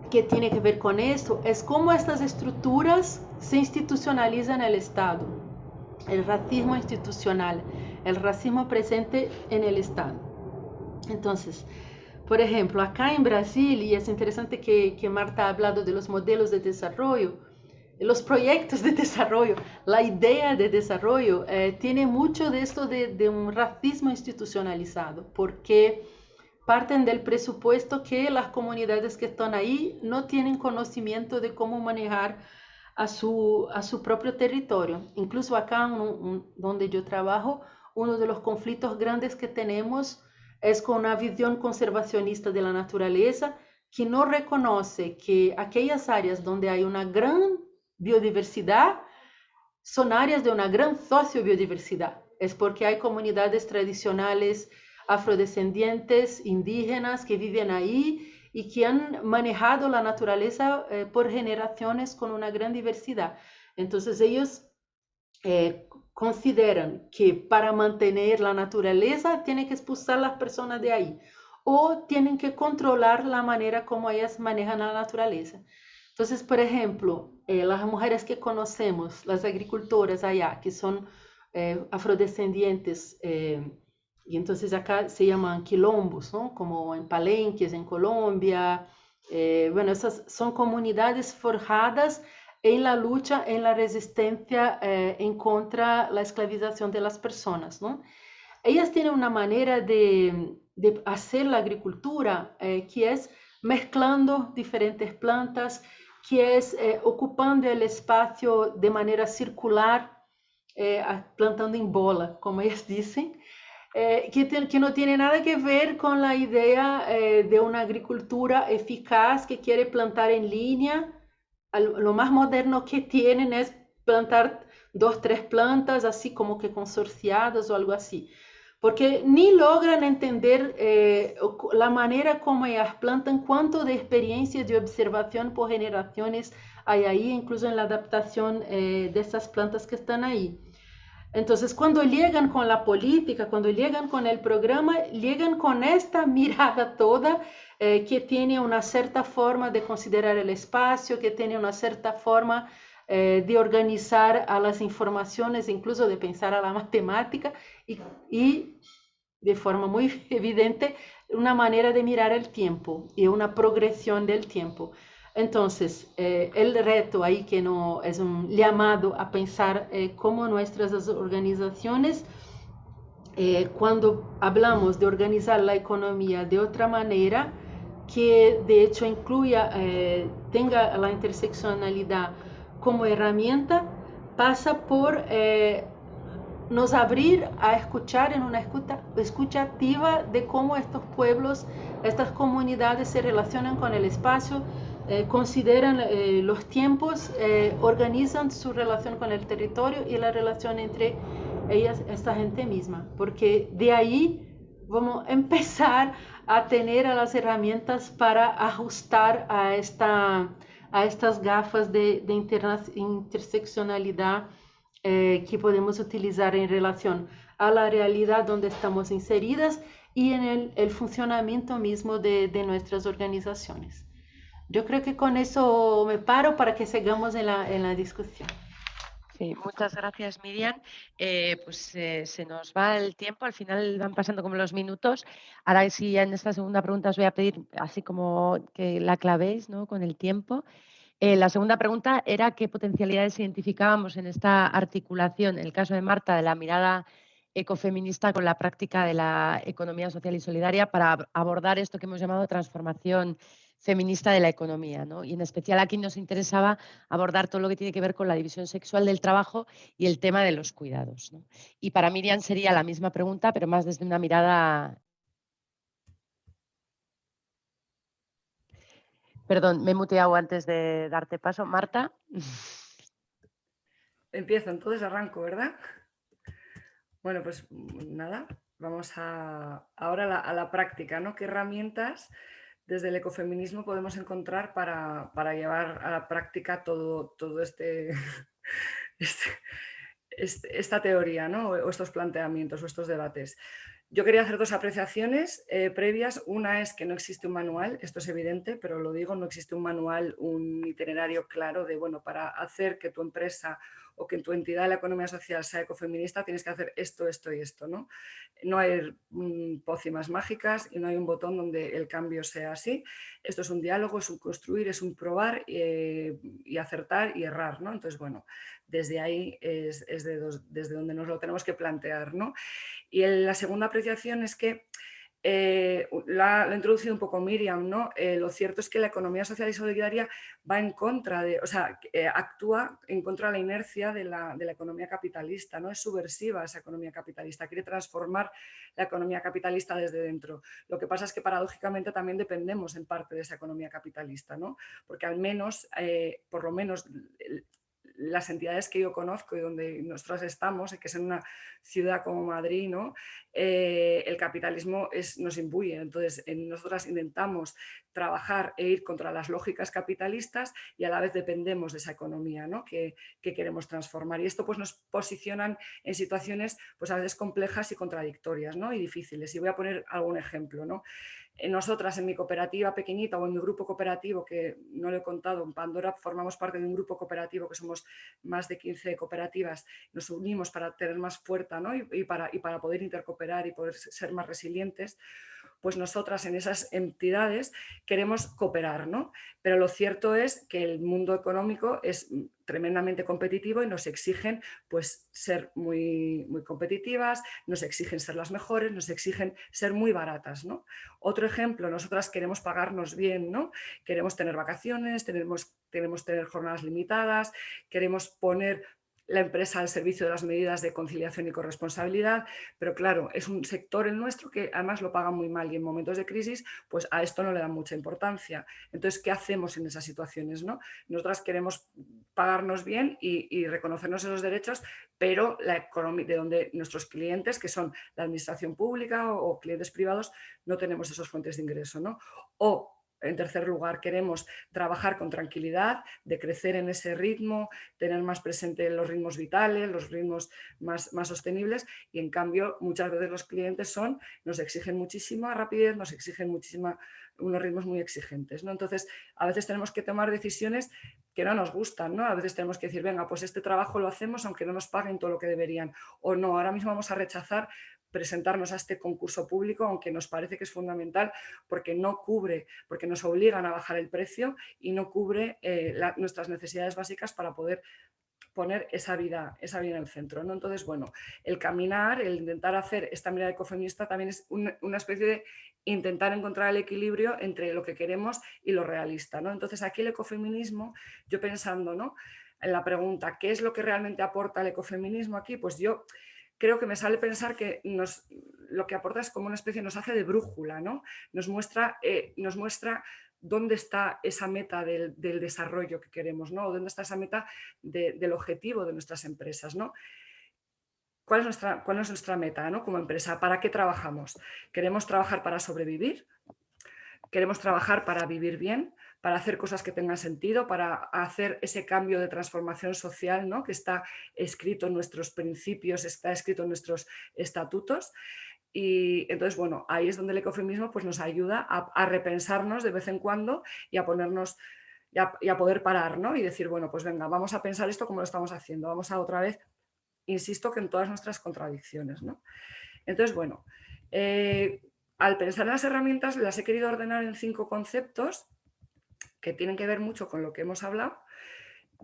que tiene que ver con esto es cómo estas estructuras se institucionalizan en el Estado. El racismo institucional, el racismo presente en el Estado. Entonces, por ejemplo, acá en Brasil, y es interesante que Marta ha hablado de los modelos de desarrollo, los proyectos de desarrollo, la idea de desarrollo tiene mucho de esto de un racismo institucionalizado, porque parten del presupuesto que las comunidades que están ahí no tienen conocimiento de cómo manejar a su propio territorio. Incluso acá donde yo trabajo, uno de los conflictos grandes que tenemos es con una visión conservacionista de la naturaleza que no reconoce que aquellas áreas donde hay una gran biodiversidad son áreas de una gran sociobiodiversidad. Es porque hay comunidades tradicionales afrodescendientes, indígenas que viven ahí y que han manejado la naturaleza por generaciones con una gran diversidad. Entonces ellos consideran que para mantener la naturaleza tienen que expulsar las personas de ahí o tienen que controlar la manera como ellas manejan la naturaleza. Entonces, por ejemplo, las mujeres que conocemos, las agricultoras allá, que son afrodescendientes, y entonces acá se llaman quilombos, ¿no? Como en Palenques, en Colombia. Bueno, esas son comunidades forjadas en la lucha, en la resistencia en contra la esclavización de las personas, ¿no? Ellas tienen una manera de hacer la agricultura que es mezclando diferentes plantas, que es ocupando el espacio de manera circular, plantando en bola, como ellas dicen, que no tiene nada que ver con la idea de una agricultura eficaz que quiere plantar en línea. Lo más moderno que tienen es plantar 2, 3 plantas, así como que consorciadas o algo así. Porque ni logran entender la manera como ellas plantan, cuánto de experiencia de observación por generaciones hay ahí, incluso en la adaptación de esas plantas que están ahí. Entonces, cuando llegan con la política, cuando llegan con el programa, llegan con esta mirada toda que tiene una cierta forma de considerar el espacio, que tiene una cierta forma de organizar a las informaciones, incluso de pensar a la matemática y de forma muy evidente una manera de mirar el tiempo y una progresión del tiempo. Entonces, el reto ahí que no es un llamado a pensar cómo nuestras organizaciones, cuando hablamos de organizar la economía de otra manera, que de hecho incluya, tenga la interseccionalidad como herramienta, pasa por nos abrir a escuchar en una escucha activa de cómo estos pueblos, estas comunidades se relacionan con el espacio, consideran los tiempos, organizan su relación con el territorio y la relación entre ellas, esta gente misma, porque de ahí vamos a empezar a tener a las herramientas para ajustar a estas gafas de interseccionalidad que podemos utilizar en relación a la realidad donde estamos inseridas y en el funcionamiento mismo de nuestras organizaciones. Yo creo que con eso me paro para que sigamos en la discusión. Sí, muchas gracias, Miriam. Se nos va el tiempo, al final van pasando como los minutos. Ahora sí, en esta segunda pregunta os voy a pedir así como que la clavéis, ¿no?, con el tiempo. La segunda pregunta era qué potencialidades identificábamos en esta articulación, en el caso de Marta, de la mirada ecofeminista con la práctica de la economía social y solidaria para abordar esto que hemos llamado transformación feminista de la economía, ¿no? Y en especial aquí nos interesaba abordar todo lo que tiene que ver con la división sexual del trabajo y el tema de los cuidados, ¿no? Y para Miriam sería la misma pregunta, pero más desde una mirada... Perdón, me he muteado antes de darte paso. Marta. Empiezo, entonces arranco, ¿verdad? Bueno, pues nada, vamos ahora a la práctica, ¿no? ¿Qué herramientas desde el ecofeminismo podemos encontrar para llevar a la práctica todo esta teoría, ¿no? O estos planteamientos o estos debates? Yo quería hacer 2 apreciaciones previas. Una es que no existe un manual, esto es evidente, pero lo digo, no existe un manual, un itinerario claro de, bueno, para hacer que tu empresa o que tu entidad de la economía social sea ecofeminista tienes que hacer esto, esto y esto, ¿no? No hay pócimas mágicas y no hay un botón donde el cambio sea así. Esto es un diálogo, es un construir, es un probar y acertar y errar, ¿no? Entonces, bueno, desde ahí es desde donde nos lo tenemos que plantear, ¿no? Y la segunda apreciación es que lo ha introducido un poco Miriam, ¿no? Lo cierto es que la economía social y solidaria va en contra de, o sea, actúa en contra de la inercia de la economía capitalista, ¿no? Es subversiva esa economía capitalista, quiere transformar la economía capitalista desde dentro. Lo que pasa es que paradójicamente también dependemos en parte de esa economía capitalista, ¿no? Porque al menos, por lo menos, las entidades que yo conozco y donde nosotros estamos, que es en una ciudad como Madrid, ¿no? El capitalismo nos imbuye. Entonces, nosotras intentamos trabajar e ir contra las lógicas capitalistas y a la vez dependemos de esa economía, ¿no? que queremos transformar. Y esto pues, nos posicionan en situaciones pues, a veces complejas y contradictorias, ¿no? Y difíciles. Y voy a poner algún ejemplo, ¿no? Nosotras en mi cooperativa pequeñita o en mi grupo cooperativo, que no lo he contado, en Pandora formamos parte de un grupo cooperativo que somos más de 15 cooperativas, nos unimos para tener más fuerza, ¿no? y para poder intercooperar y poder ser más resilientes. Pues nosotras en esas entidades queremos cooperar, ¿no? Pero lo cierto es que el mundo económico es tremendamente competitivo y nos exigen pues, ser muy, muy competitivas, nos exigen ser las mejores, nos exigen ser muy baratas, ¿no? Otro ejemplo, nosotras queremos pagarnos bien, ¿no? Queremos tener vacaciones, queremos tener jornadas limitadas, queremos poner la empresa al servicio de las medidas de conciliación y corresponsabilidad, pero claro, es un sector el nuestro que además lo paga muy mal y en momentos de crisis pues a esto no le dan mucha importancia. Entonces, ¿qué hacemos en esas situaciones, no? Nosotras queremos pagarnos bien y reconocernos esos derechos, pero la economía de donde nuestros clientes, que son la administración pública o clientes privados, no tenemos esas fuentes de ingreso, ¿no? O en tercer lugar, queremos trabajar con tranquilidad, de crecer en ese ritmo, tener más presente los ritmos vitales, los ritmos más sostenibles y en cambio muchas veces los clientes nos exigen muchísima rapidez, nos exigen unos ritmos muy exigentes, ¿no? Entonces, a veces tenemos que tomar decisiones que no nos gustan, ¿no? A veces tenemos que decir, venga, pues este trabajo lo hacemos aunque no nos paguen todo lo que deberían, o no, ahora mismo vamos a rechazar presentarnos a este concurso público, aunque nos parece que es fundamental porque no cubre, porque nos obligan a bajar el precio y no cubre nuestras necesidades básicas para poder poner esa vida en el centro, ¿no? Entonces, bueno, el caminar, el intentar hacer esta mirada ecofeminista también es una especie de intentar encontrar el equilibrio entre lo que queremos y lo realista, ¿no? Entonces, aquí el ecofeminismo, yo pensando, ¿no? En la pregunta, ¿qué es lo que realmente aporta el ecofeminismo aquí? Pues yo creo que me sale pensar que lo que aporta es como una especie, nos hace de brújula, ¿no? Nos muestra dónde está esa meta del desarrollo que queremos, ¿no? O dónde está esa meta del objetivo de nuestras empresas, ¿no? ¿Cuál es nuestra meta, ¿no? Como empresa? ¿Para qué trabajamos? ¿Queremos trabajar para sobrevivir? ¿Queremos trabajar para vivir bien? ¿Para hacer cosas que tengan sentido? ¿Para hacer ese cambio de transformación social, ¿no? Que está escrito en nuestros principios, está escrito en nuestros estatutos? Y entonces, bueno, ahí es donde el ecofeminismo pues, nos ayuda a repensarnos de vez en cuando y a ponernos y a poder parar, ¿no? Y decir, bueno, pues venga, vamos a pensar esto como lo estamos haciendo, vamos a otra vez, insisto que en todas nuestras contradicciones, ¿no? Entonces, bueno, al pensar en las herramientas las he querido ordenar en 5 conceptos que tienen que ver mucho con lo que hemos hablado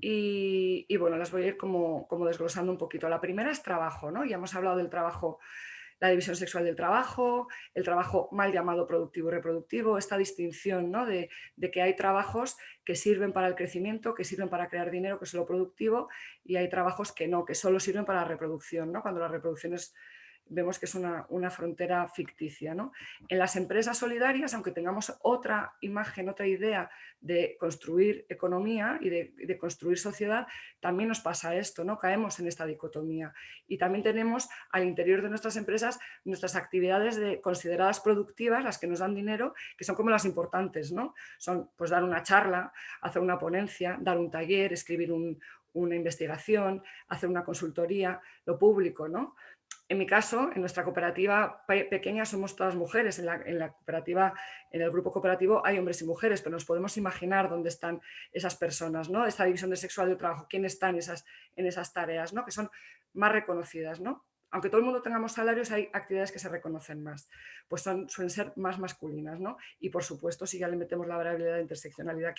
y bueno, las voy a ir como desglosando un poquito. La primera es trabajo, ¿no? Ya hemos hablado del trabajo, la división sexual del trabajo, el trabajo mal llamado productivo y reproductivo, esta distinción, ¿no? de que hay trabajos que sirven para el crecimiento, que sirven para crear dinero, que es lo productivo, y hay trabajos que no, que solo sirven para la reproducción, ¿no? Cuando la reproducción vemos que es una frontera ficticia, ¿no? En las empresas solidarias, aunque tengamos otra imagen, otra idea de construir economía y de construir sociedad, también nos pasa esto, ¿no? Caemos en esta dicotomía. Y también tenemos al interior de nuestras empresas nuestras actividades consideradas productivas, las que nos dan dinero, que son como las importantes, ¿no? Son pues dar una charla, hacer una ponencia, dar un taller, escribir una investigación, hacer una consultoría, lo público, ¿no? En mi caso, en nuestra cooperativa pequeña somos todas mujeres. En la cooperativa, en el grupo cooperativo hay hombres y mujeres, pero nos podemos imaginar dónde están esas personas, ¿no? Esta división de sexual del trabajo, quién está en esas tareas, ¿no? Que son más reconocidas, ¿no? Aunque todo el mundo tengamos salarios, hay actividades que se reconocen más, pues suelen ser más masculinas, ¿no? Y por supuesto, si ya le metemos la variabilidad de interseccionalidad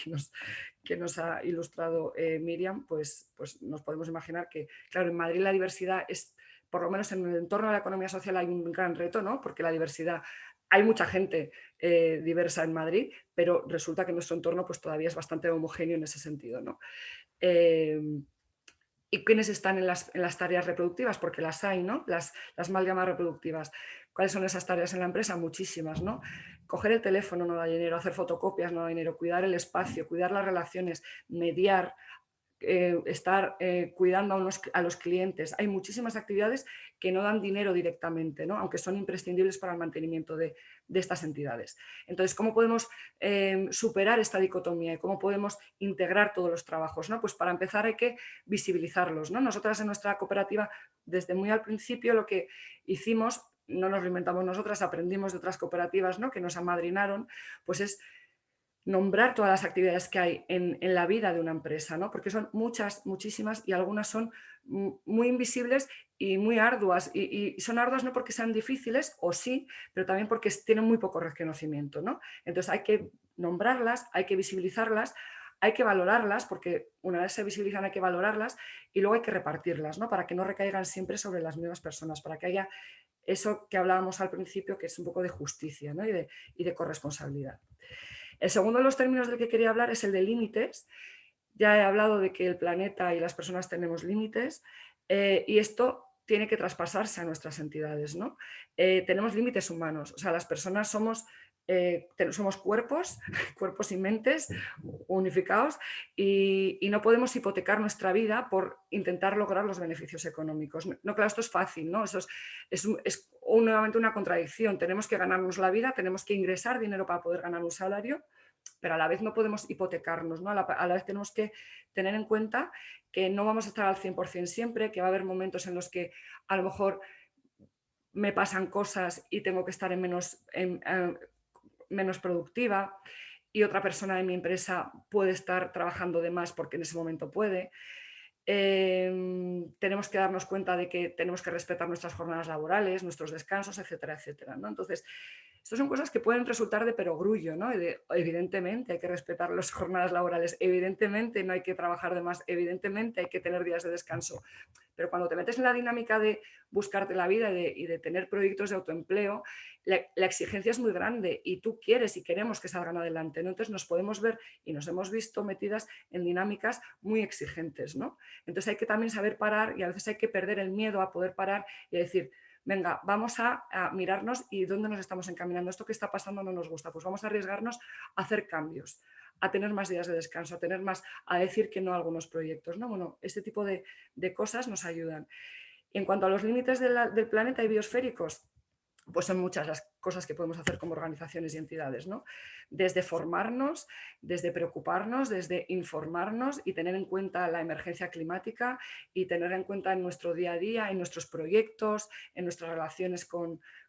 que nos ha ilustrado Miriam, pues nos podemos imaginar que, claro, en Madrid la diversidad es, por lo menos en el entorno de la economía social hay un gran reto, ¿no? Porque la diversidad, hay mucha gente diversa en Madrid, pero resulta que nuestro entorno pues, todavía es bastante homogéneo en ese sentido, ¿no? ¿Y quiénes están en las tareas reproductivas? Porque las hay, ¿no? Las mal llamadas reproductivas. ¿Cuáles son esas tareas en la empresa? Muchísimas, ¿no? Coger el teléfono no da dinero, hacer fotocopias no da dinero, cuidar el espacio, cuidar las relaciones, mediar, estar cuidando a los clientes. Hay muchísimas actividades que no dan dinero directamente, ¿no? Aunque son imprescindibles para el mantenimiento de estas entidades. Entonces, ¿cómo podemos superar esta dicotomía y cómo podemos integrar todos los trabajos, ¿no? Pues para empezar hay que visibilizarlos, ¿no? Nosotras en nuestra cooperativa, desde muy al principio, lo que hicimos, no nos lo inventamos nosotras, aprendimos de otras cooperativas, ¿no?, que nos amadrinaron, pues es nombrar todas las actividades que hay en la vida de una empresa, ¿no? Porque son muchas, muchísimas, y algunas son muy invisibles y muy arduas. Y son arduas no porque sean difíciles, o sí, pero también porque tienen muy poco reconocimiento, ¿no? Entonces hay que nombrarlas, hay que visibilizarlas, hay que valorarlas, porque una vez se visibilizan hay que valorarlas, y luego hay que repartirlas, ¿no?, para que no recaigan siempre sobre las mismas personas, para que haya eso que hablábamos al principio, que es un poco de justicia, ¿no?, y de corresponsabilidad. El segundo de los términos del que quería hablar es el de límites. Ya he hablado de que el planeta y las personas tenemos límites, y esto tiene que traspasarse a nuestras entidades, ¿no? Tenemos límites humanos, o sea, las personas somos cuerpos, cuerpos y mentes unificados, y no podemos hipotecar nuestra vida por intentar lograr los beneficios económicos. No, claro, esto es fácil, ¿no? Eso es nuevamente una contradicción. Tenemos que ganarnos la vida, tenemos que ingresar dinero para poder ganar un salario, pero a la vez no podemos hipotecarnos, ¿no? A la vez tenemos que tener en cuenta que no vamos a estar al 100% siempre, que va a haber momentos en los que a lo mejor me pasan cosas y tengo que estar menos productiva, y otra persona de mi empresa puede estar trabajando de más porque en ese momento puede. Tenemos que darnos cuenta de que tenemos que respetar nuestras jornadas laborales, nuestros descansos, etcétera, etcétera, ¿no? Entonces, estas son cosas que pueden resultar de perogrullo, ¿no? Evidentemente hay que respetar las jornadas laborales, evidentemente no hay que trabajar de más, evidentemente hay que tener días de descanso, pero cuando te metes en la dinámica de buscarte la vida y de tener proyectos de autoempleo, la exigencia es muy grande y tú quieres y queremos que salgan adelante, ¿no? Entonces nos podemos ver y nos hemos visto metidas en dinámicas muy exigentes, ¿no? Entonces hay que también saber parar, y a veces hay que perder el miedo a poder parar y a decir: venga, vamos a mirarnos y dónde nos estamos encaminando. Esto que está pasando no nos gusta, pues vamos a arriesgarnos a hacer cambios, a tener más días de descanso, a decir que no a algunos proyectos, ¿no? Bueno, este tipo de cosas nos ayudan. En cuanto a los límites del planeta y biosféricos, pues son muchas las cosas que podemos hacer como organizaciones y entidades, ¿no? Desde formarnos, desde preocuparnos, desde informarnos y tener en cuenta la emergencia climática, y tener en cuenta en nuestro día a día, en nuestros proyectos, en nuestras relaciones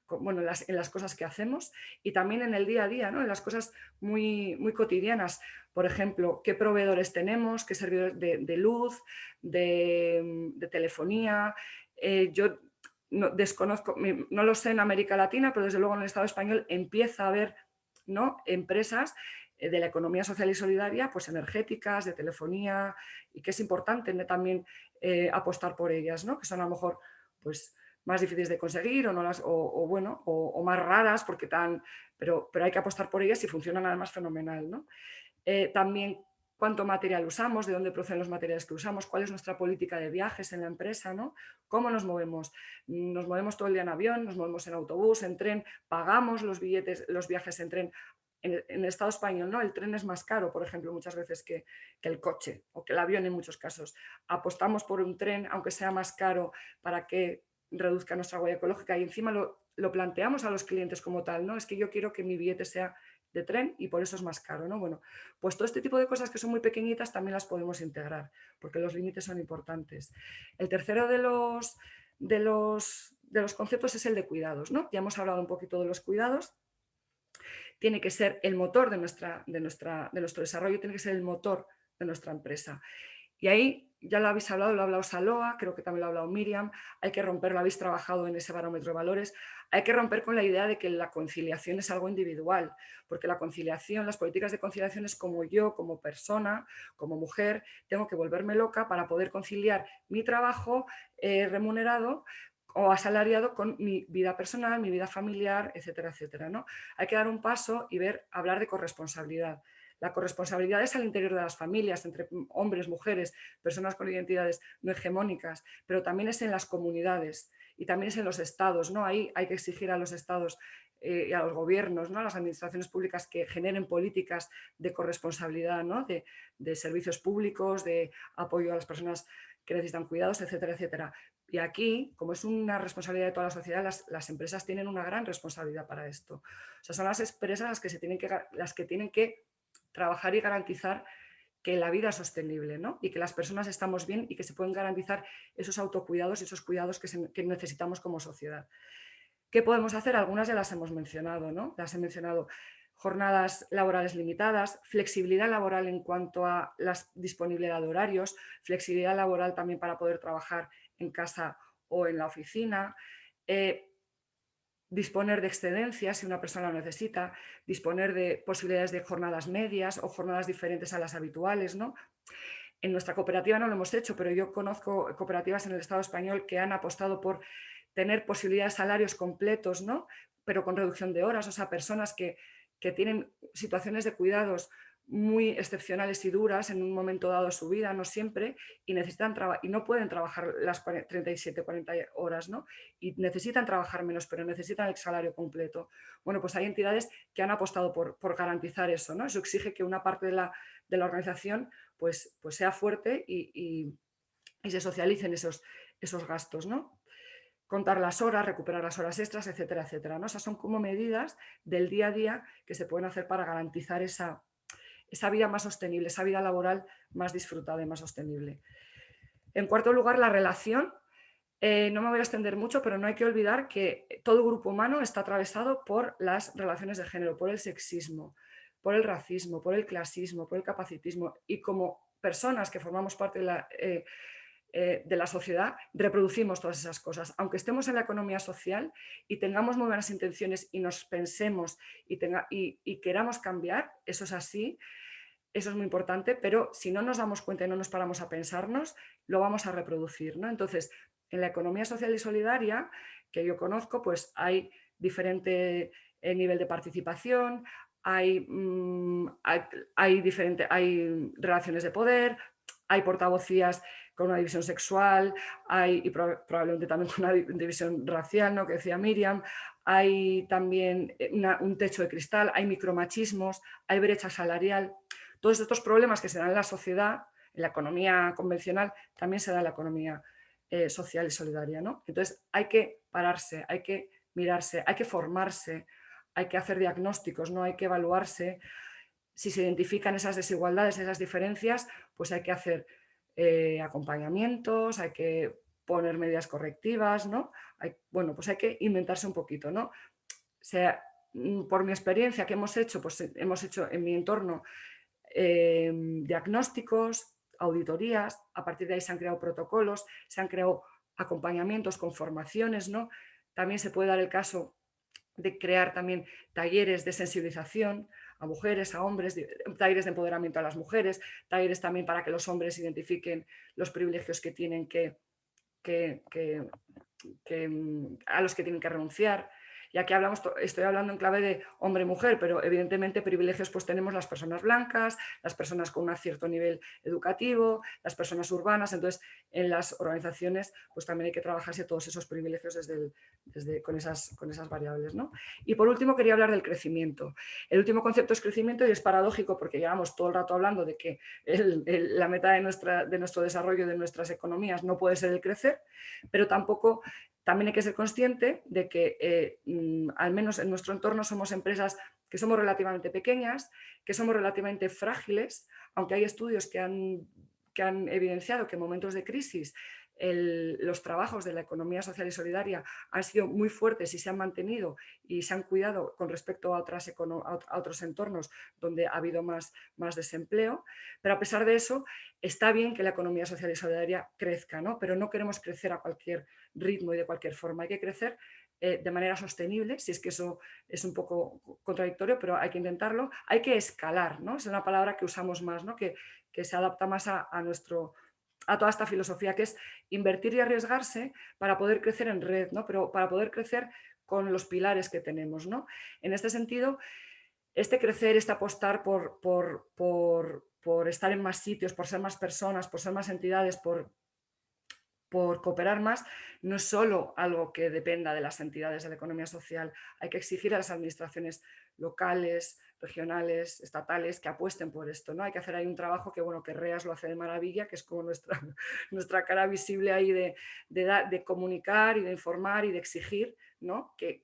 bueno, en las cosas que hacemos, y también en el día a día, ¿no?, en las cosas muy, muy cotidianas. Por ejemplo, qué proveedores tenemos, qué servidores de luz, de telefonía. Yo desconozco, no lo sé en América Latina, pero desde luego en el Estado español empieza a haber, ¿no?, empresas de la economía social y solidaria, pues energéticas, de telefonía, y que es importante, ¿no?, también apostar por ellas, ¿no?, que son a lo mejor pues más difíciles de conseguir, o no las, bueno, o más raras, pero hay que apostar por ellas y funcionan además fenomenal, ¿no? También cuánto material usamos, de dónde proceden los materiales que usamos, cuál es nuestra política de viajes en la empresa, ¿no? Cómo nos movemos. Nos movemos todo el día en avión, nos movemos en autobús, en tren, pagamos los viajes en tren. En el Estado español, ¿no?, el tren es más caro, por ejemplo, muchas veces que el coche o que el avión en muchos casos. Apostamos por un tren, aunque sea más caro, para que reduzca nuestra huella ecológica, y encima lo planteamos a los clientes como tal, ¿no? Es que yo quiero que mi billete sea de tren y por eso es más caro, ¿no? Bueno, pues todo este tipo de cosas que son muy pequeñitas también las podemos integrar, porque los límites son importantes. El tercero de los conceptos es el de cuidados, ¿no? Ya hemos hablado un poquito de los cuidados. Tiene que ser el motor de nuestro desarrollo, tiene que ser el motor de nuestra empresa. Y ahí, ya lo habéis hablado, lo ha hablado Saloa, creo que también lo ha hablado Miriam, hay que romper, lo habéis trabajado en ese barómetro de valores, hay que romper con la idea de que la conciliación es algo individual, porque la conciliación, las políticas de conciliación es como yo, como persona, como mujer, tengo que volverme loca para poder conciliar mi trabajo remunerado o asalariado con mi vida personal, mi vida familiar, etcétera, etcétera, ¿no? Hay que dar un paso y hablar de corresponsabilidad. La corresponsabilidad es al interior de las familias, entre hombres, mujeres, personas con identidades no hegemónicas, pero también es en las comunidades y también es en los estados, ¿no? Ahí hay que exigir a los estados y a los gobiernos, ¿no? A las administraciones públicas que generen políticas de corresponsabilidad, ¿no? De servicios públicos, de apoyo a las personas que necesitan cuidados, etcétera, etcétera. Y aquí, como es una responsabilidad de toda la sociedad, las empresas tienen una gran responsabilidad para esto. O sea, son las empresas las que tienen que trabajar y garantizar que la vida es sostenible, ¿no? Y que las personas estamos bien y que se pueden garantizar esos autocuidados y esos cuidados que necesitamos como sociedad. ¿Qué podemos hacer? Algunas ya las hemos mencionado, ¿no? Las he mencionado. Jornadas laborales limitadas, flexibilidad laboral en cuanto a la disponibilidad de horarios, flexibilidad laboral también para poder trabajar en casa o en la oficina, disponer de excedencias si una persona lo necesita, disponer de posibilidades de jornadas medias o jornadas diferentes a las habituales, ¿no? En nuestra cooperativa no lo hemos hecho, pero yo conozco cooperativas en el Estado español que han apostado por tener posibilidades de salarios completos, ¿no? Pero con reducción de horas, o sea, personas que tienen situaciones de cuidados muy excepcionales y duras en un momento dado de su vida, no siempre, y necesitan y no pueden trabajar las 37, 40 horas, ¿no? Y necesitan trabajar menos, pero necesitan el salario completo. Bueno, pues hay entidades que han apostado por garantizar eso, ¿no? Eso exige que una parte de la organización pues sea fuerte y se socialicen esos gastos, ¿no? Contar las horas, recuperar las horas extras, etcétera, etcétera, ¿no? Esas son como medidas del día a día que se pueden hacer para garantizar esa vida más sostenible, esa vida laboral más disfrutada y más sostenible. En cuarto lugar, la relación. No me voy a extender mucho, pero no hay que olvidar que todo grupo humano está atravesado por las relaciones de género, por el sexismo, por el racismo, por el clasismo, por el capacitismo, y como personas que formamos parte de la sociedad, reproducimos todas esas cosas. Aunque estemos en la economía social y tengamos muy buenas intenciones y nos pensemos y queramos cambiar, eso es así, eso es muy importante, pero si no nos damos cuenta y no nos paramos a pensarnos, lo vamos a reproducir, ¿no? Entonces, en la economía social y solidaria, que yo conozco, pues hay diferente nivel de participación, hay relaciones de poder, hay portavocías con una división sexual, y probablemente también con una división racial, ¿no? Que decía Miriam, hay también un techo de cristal, hay micromachismos, hay brecha salarial. Todos estos problemas que se dan en la sociedad, en la economía convencional, también se da en la economía social y solidaria, ¿no? Entonces hay que pararse, hay que mirarse, hay que formarse, hay que hacer diagnósticos, ¿no? Hay que evaluarse. Si se identifican esas desigualdades, esas diferencias, pues hay que hacer acompañamientos, hay que poner medidas correctivas, ¿no? Pues hay que inventarse un poquito, ¿no? Por mi experiencia que hemos hecho, pues hemos hecho en mi entorno diagnósticos, auditorías, a partir de ahí se han creado protocolos, se han creado acompañamientos con formaciones, ¿no? También se puede dar el caso de crear también talleres de sensibilización a mujeres, a hombres, talleres de empoderamiento a las mujeres, talleres también para que los hombres identifiquen los privilegios que tienen a los que tienen que renunciar. Y aquí estoy hablando en clave de hombre y mujer, pero evidentemente privilegios pues tenemos las personas blancas, las personas con un cierto nivel educativo, las personas urbanas. Entonces, en las organizaciones pues también hay que trabajarse todos esos privilegios con esas variables, ¿no? Y por último, quería hablar del crecimiento. El último concepto es crecimiento y es paradójico porque llevamos todo el rato hablando de que la meta de nuestro desarrollo, de nuestras economías, no puede ser el crecer, pero también hay que ser consciente de que, al menos en nuestro entorno, somos empresas que somos relativamente pequeñas, que somos relativamente frágiles, aunque hay estudios que han evidenciado que en momentos de crisis los trabajos de la economía social y solidaria han sido muy fuertes y se han mantenido y se han cuidado con respecto a otros entornos donde ha habido más desempleo. Pero a pesar de eso, está bien que la economía social y solidaria crezca, ¿no? Pero no queremos crecer a cualquier ritmo y de cualquier forma. Hay que crecer de manera sostenible, si es que eso es un poco contradictorio, pero hay que intentarlo. Hay que escalar, ¿no? Es una palabra que usamos más, ¿no? Que se adapta más a toda esta filosofía, que es invertir y arriesgarse para poder crecer en red, ¿no? Pero para poder crecer con los pilares que tenemos, ¿no? En este sentido, este crecer, este apostar por estar en más sitios, por ser más personas, por ser más entidades, por cooperar más, no es solo algo que dependa de las entidades de la economía social. Hay que exigir a las administraciones locales, regionales, estatales, que apuesten por esto, ¿no? Hay que hacer ahí un trabajo que, bueno, que REAS lo hace de maravilla, que es como nuestra cara visible ahí de comunicar y de informar y de exigir, ¿no? que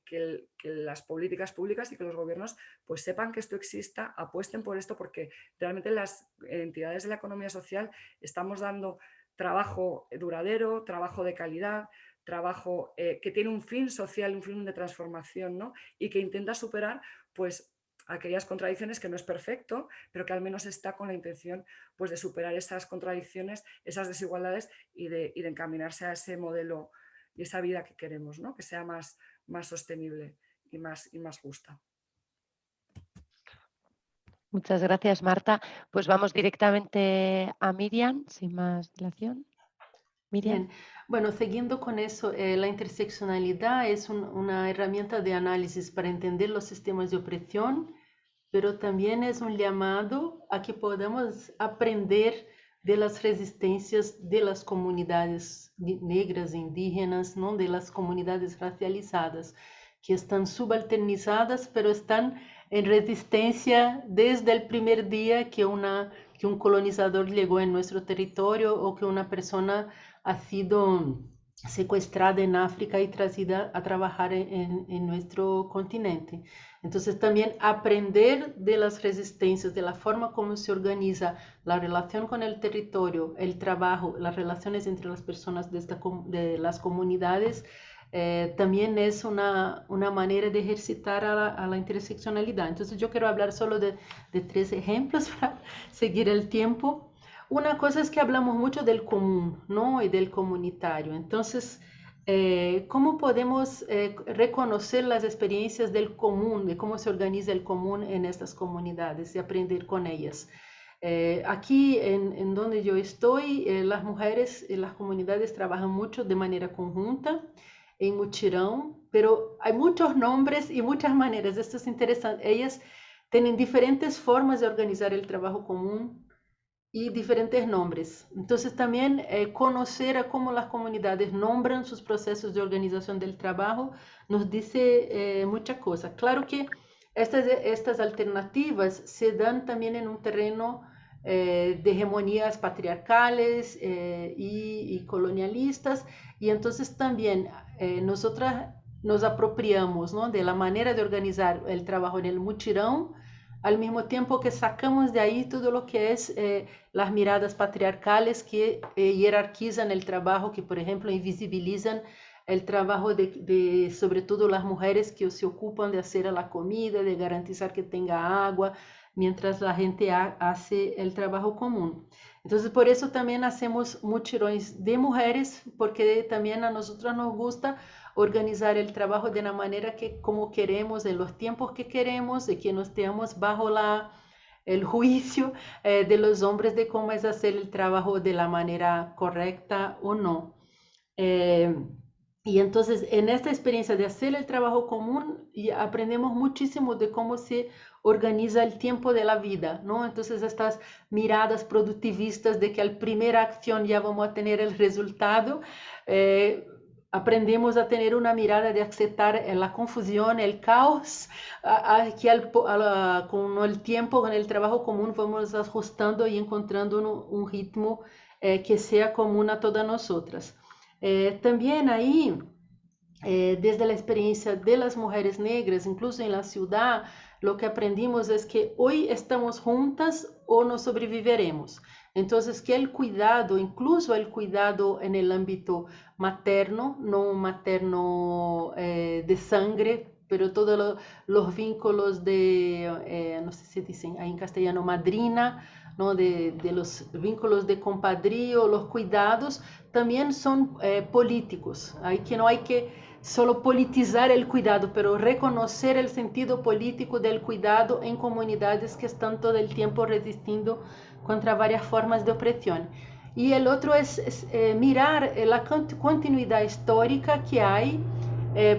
las políticas públicas y que los gobiernos pues sepan que esto exista, apuesten por esto, porque realmente las entidades de la economía social estamos dando trabajo duradero, trabajo de calidad, trabajo que tiene un fin social, un fin de transformación, ¿no? Y que intenta superar pues aquellas contradicciones, que no es perfecto, pero que al menos está con la intención pues de superar esas contradicciones, esas desigualdades y de encaminarse a ese modelo y esa vida que queremos, ¿no? Que sea más sostenible y más justa. Muchas gracias, Marta. Pues vamos directamente a Miriam, sin más dilación. Miriam. Bien. Bueno, siguiendo con eso, la interseccionalidad es una herramienta de análisis para entender los sistemas de opresión, pero también es un llamado a que podamos aprender de las resistencias de las comunidades negras e indígenas, ¿no? De las comunidades racializadas, que están subalternizadas, pero están en resistencia desde el primer día que un colonizador llegó en nuestro territorio o que una persona ha sido secuestrada en África y trazida a trabajar en nuestro continente. Entonces también aprender de las resistencias, de la forma como se organiza la relación con el territorio, el trabajo, las relaciones entre las personas de las comunidades, también es una manera de ejercitar a la interseccionalidad. Entonces yo quiero hablar solo de 3 ejemplos para seguir el tiempo. Una cosa es que hablamos mucho del común, ¿no? Y del comunitario. Entonces, ¿cómo podemos reconocer las experiencias del común, de cómo se organiza el común en estas comunidades y aprender con ellas? Aquí en donde yo estoy, las mujeres en las comunidades trabajan mucho de manera conjunta, en mutirão, pero hay muchos nombres y muchas maneras. Esto es interesante. Ellas tienen diferentes formas de organizar el trabajo común y diferentes nombres. Entonces también conocer a cómo las comunidades nombran sus procesos de organización del trabajo nos dice muchas cosas. Claro que estas alternativas se dan también en un terreno de hegemonías patriarcales y colonialistas, y entonces también nosotras nos apropiamos, ¿no? De la manera de organizar el trabajo en el mutirão, al mismo tiempo que sacamos de ahí todo lo que es las miradas patriarcales que jerarquizan el trabajo, que por ejemplo invisibilizan el trabajo de sobre todo las mujeres que se ocupan de hacer la comida, de garantizar que tenga agua, mientras la gente hace el trabajo común. Entonces por eso también hacemos mutirões de mujeres, porque también a nosotros nos gusta organizar el trabajo de una manera que como queremos, en los tiempos que queremos, y que no estemos bajo el juicio de los hombres de cómo es hacer el trabajo de la manera correcta o no. Y entonces en esta experiencia de hacer el trabajo común aprendemos muchísimo de cómo se organiza el tiempo de la vida, ¿no? Entonces estas miradas productivistas de que al primera acción ya vamos a tener el resultado, aprendemos a tener una mirada de aceptar la confusión, el caos, que con el tiempo, con el trabajo común, vamos ajustando y encontrando un ritmo que sea común a todas nosotras. También ahí, desde la experiencia de las mujeres negras, incluso en la ciudad, lo que aprendimos es que hoy estamos juntas o no sobreviviremos. Entonces, que el cuidado, incluso el cuidado en el ámbito materno, no materno de sangre, pero todos los vínculos de, no sé si dicen ahí en castellano, madrina, ¿no? de los vínculos de compadrío, los cuidados, también son políticos. Hay que no hay que solo politizar el cuidado, pero reconocer el sentido político del cuidado en comunidades que están todo el tiempo resistiendo contra varias formas de opresión. Y el otro es mirar la continuidad histórica que hay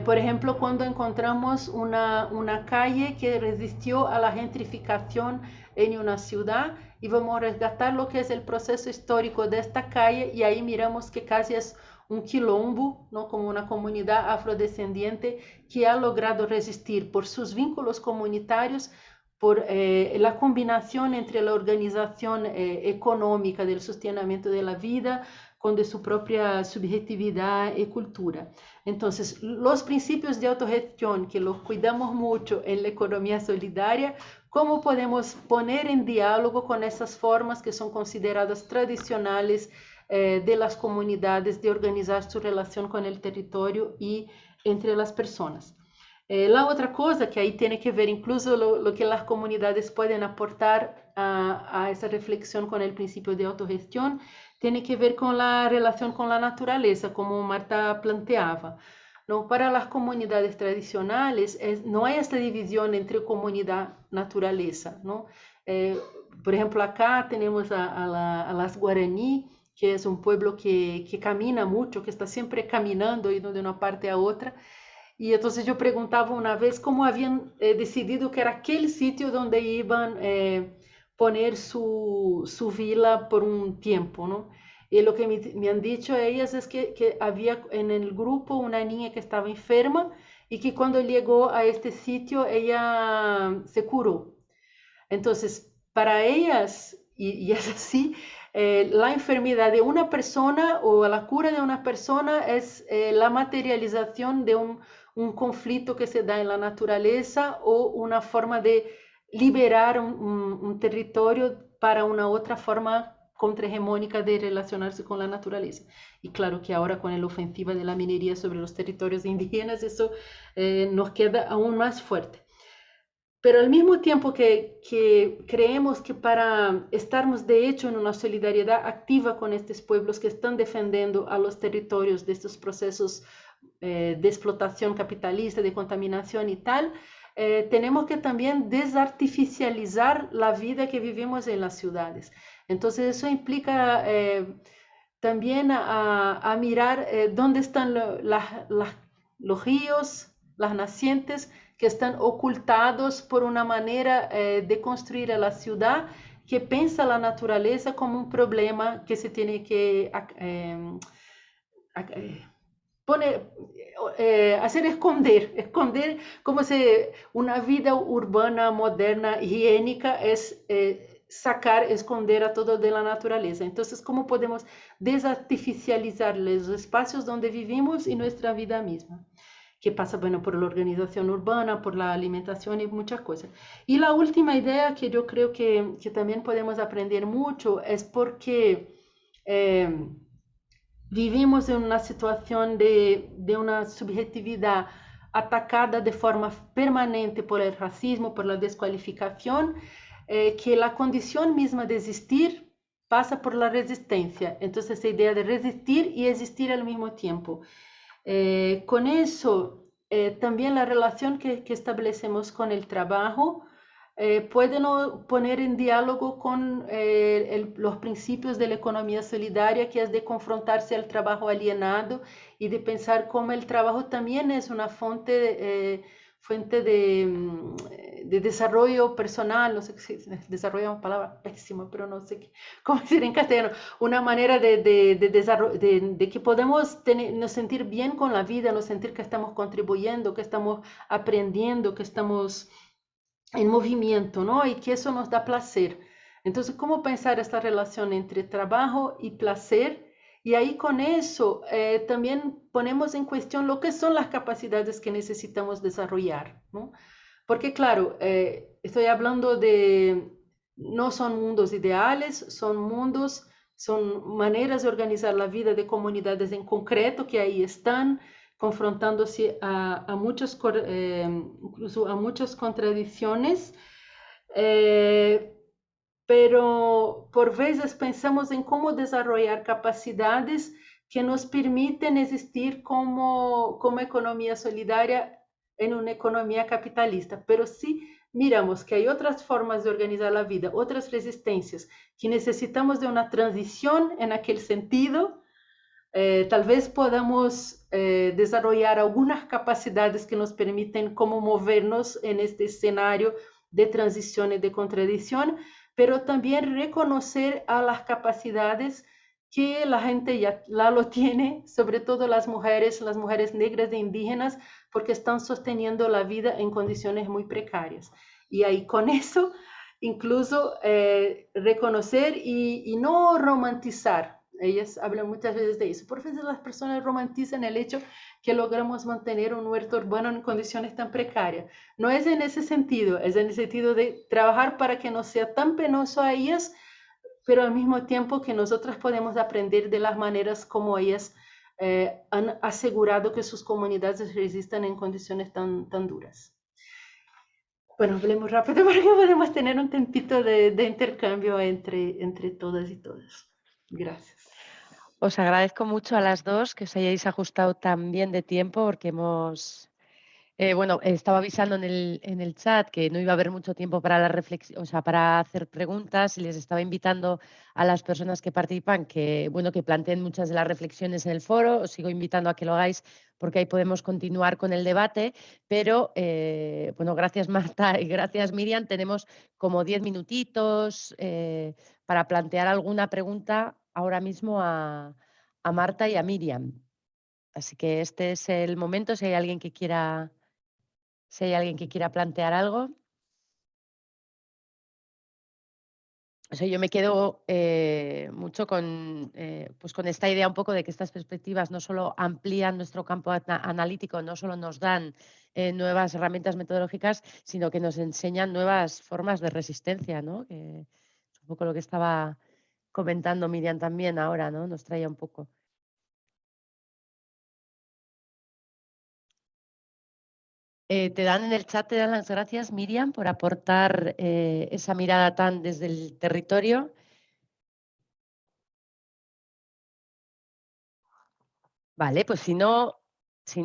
Por ejemplo, cuando encontramos una calle que resistió a la gentrificación en una ciudad, y vamos a resgatar lo que es el proceso histórico de esta calle, y ahí miramos que casi es un quilombo, ¿no? Como una comunidad afrodescendiente que ha logrado resistir por sus vínculos comunitarios, por la combinación entre la organización económica del sostenimiento de la vida con de su propia subjetividad y cultura. Entonces, los principios de autogestión, que los cuidamos mucho en la economía solidaria, ¿cómo podemos poner en diálogo con esas formas que son consideradas tradicionales de las comunidades de organizar su relación con el territorio y entre las personas? La otra cosa que ahí tiene que ver incluso lo que las comunidades pueden aportar a esa reflexión con el principio de autogestión, tiene que ver con la relación con la naturaleza, como Marta planteaba. ¿No? Para las comunidades tradicionales no hay esta división entre comunidad y naturaleza, ¿no? Por ejemplo, acá tenemos a las Guaraní, que es un pueblo que camina mucho, que está siempre caminando, yendo de una parte a otra. Y entonces yo preguntaba una vez cómo habían decidido que era aquel sitio donde iban poner su vila por un tiempo, ¿no? Y lo que me han dicho ellas es que había en el grupo una niña que estaba enferma y que cuando llegó a este sitio ella se curó. Entonces, para ellas, y es así, la enfermedad de una persona o la cura de una persona es la materialización de un conflicto que se da en la naturaleza o una forma de liberar un territorio para una otra forma contrahegemónica de relacionarse con la naturaleza. Y claro que ahora con la ofensiva de la minería sobre los territorios indígenas, eso nos queda aún más fuerte. Pero al mismo tiempo que creemos que para estarmos de hecho en una solidaridad activa con estos pueblos que están defendiendo a los territorios de estos procesos de explotación capitalista, de contaminación y tal, tenemos que también desartificializar la vida que vivimos en las ciudades. Entonces eso implica también a mirar dónde están los ríos, las nacientes, que están ocultados por una manera de construir a la ciudad que piensa la naturaleza como un problema que se tiene que hacer esconder como si una vida urbana, moderna, higiénica es esconder a todo de la naturaleza. Entonces, ¿cómo podemos desartificializar los espacios donde vivimos y nuestra vida misma? Que pasa, bueno, por la organización urbana, por la alimentación y muchas cosas. Y la última idea que yo creo que también podemos aprender mucho es porque vivimos en una situación de una subjetividad atacada de forma permanente por el racismo, por la descualificación, que la condición misma de existir pasa por la resistencia. Entonces, esa idea de resistir y existir al mismo tiempo. Con eso, también la relación que establecemos con el trabajo puede poner en diálogo con los principios de la economía solidaria, que es de confrontarse al trabajo alienado y de pensar cómo el trabajo también es una fuente de desarrollo personal, no sé si desarrollo es una palabra pésima, pero no sé cómo decir en castellano, una manera de que podemos nos sentir bien con la vida, nos sentir que estamos contribuyendo, que estamos aprendiendo, que estamos en movimiento, ¿no? Y que eso nos da placer. Entonces, ¿cómo pensar esta relación entre trabajo y placer? Y ahí con eso también ponemos en cuestión lo que son las capacidades que necesitamos desarrollar, ¿no? Porque claro, estoy hablando de, no son mundos ideales, son maneras de organizar la vida de comunidades en concreto que ahí están, confrontándose incluso a muchas contradicciones, pero por veces pensamos en cómo desarrollar capacidades que nos permiten existir como economía solidaria en una economía capitalista. Pero sí miramos que hay otras formas de organizar la vida, otras resistencias, que necesitamos de una transición en aquel sentido, Tal vez podamos desarrollar algunas capacidades que nos permiten cómo movernos en este escenario de transición y de contradicción, pero también reconocer a las capacidades que la gente ya lo tiene, sobre todo las mujeres negras e indígenas, porque están sosteniendo la vida en condiciones muy precarias. Y ahí con eso, incluso reconocer y no romantizar. Ellas hablan muchas veces de eso. Por veces las personas romantizan el hecho que logramos mantener un huerto urbano en condiciones tan precarias. No es en ese sentido, es en el sentido de trabajar para que no sea tan penoso a ellas, pero al mismo tiempo que nosotras podemos aprender de las maneras como ellas han asegurado que sus comunidades resistan en condiciones tan duras. Bueno, hablemos rápido para que podamos tener un tempito de intercambio entre todas y todos. Gracias. Os agradezco mucho a las dos que os hayáis ajustado tan bien de tiempo porque bueno, estaba avisando en el chat que no iba a haber mucho tiempo para la reflexión, o sea, para hacer preguntas y les estaba invitando a las personas que participan que, bueno, que planteen muchas de las reflexiones en el foro. Os sigo invitando a que lo hagáis porque ahí podemos continuar con el debate, pero, bueno, gracias Marta y gracias Miriam. Tenemos como 10 minutitos para plantear alguna pregunta ahora mismo a Marta y a Miriam. Así que este es el momento, si hay alguien que quiera plantear algo. O sea, yo me quedo mucho pues con esta idea un poco de que estas perspectivas no solo amplían nuestro campo analítico, no solo nos dan nuevas herramientas metodológicas, sino que nos enseñan nuevas formas de resistencia, ¿no? Que es un poco lo que estaba comentando Miriam también ahora, ¿no? Nos traía un poco. Te dan en el chat, te dan las gracias, Miriam, por aportar esa mirada tan desde el territorio. Vale, pues si no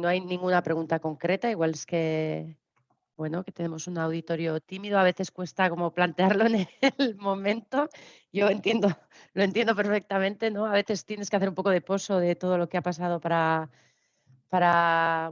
hay ninguna pregunta concreta, igual es que, bueno, que tenemos un auditorio tímido, a veces cuesta como plantearlo en el momento. Yo entiendo, lo entiendo perfectamente, ¿no? A veces tienes que hacer un poco de pozo de todo lo que ha pasado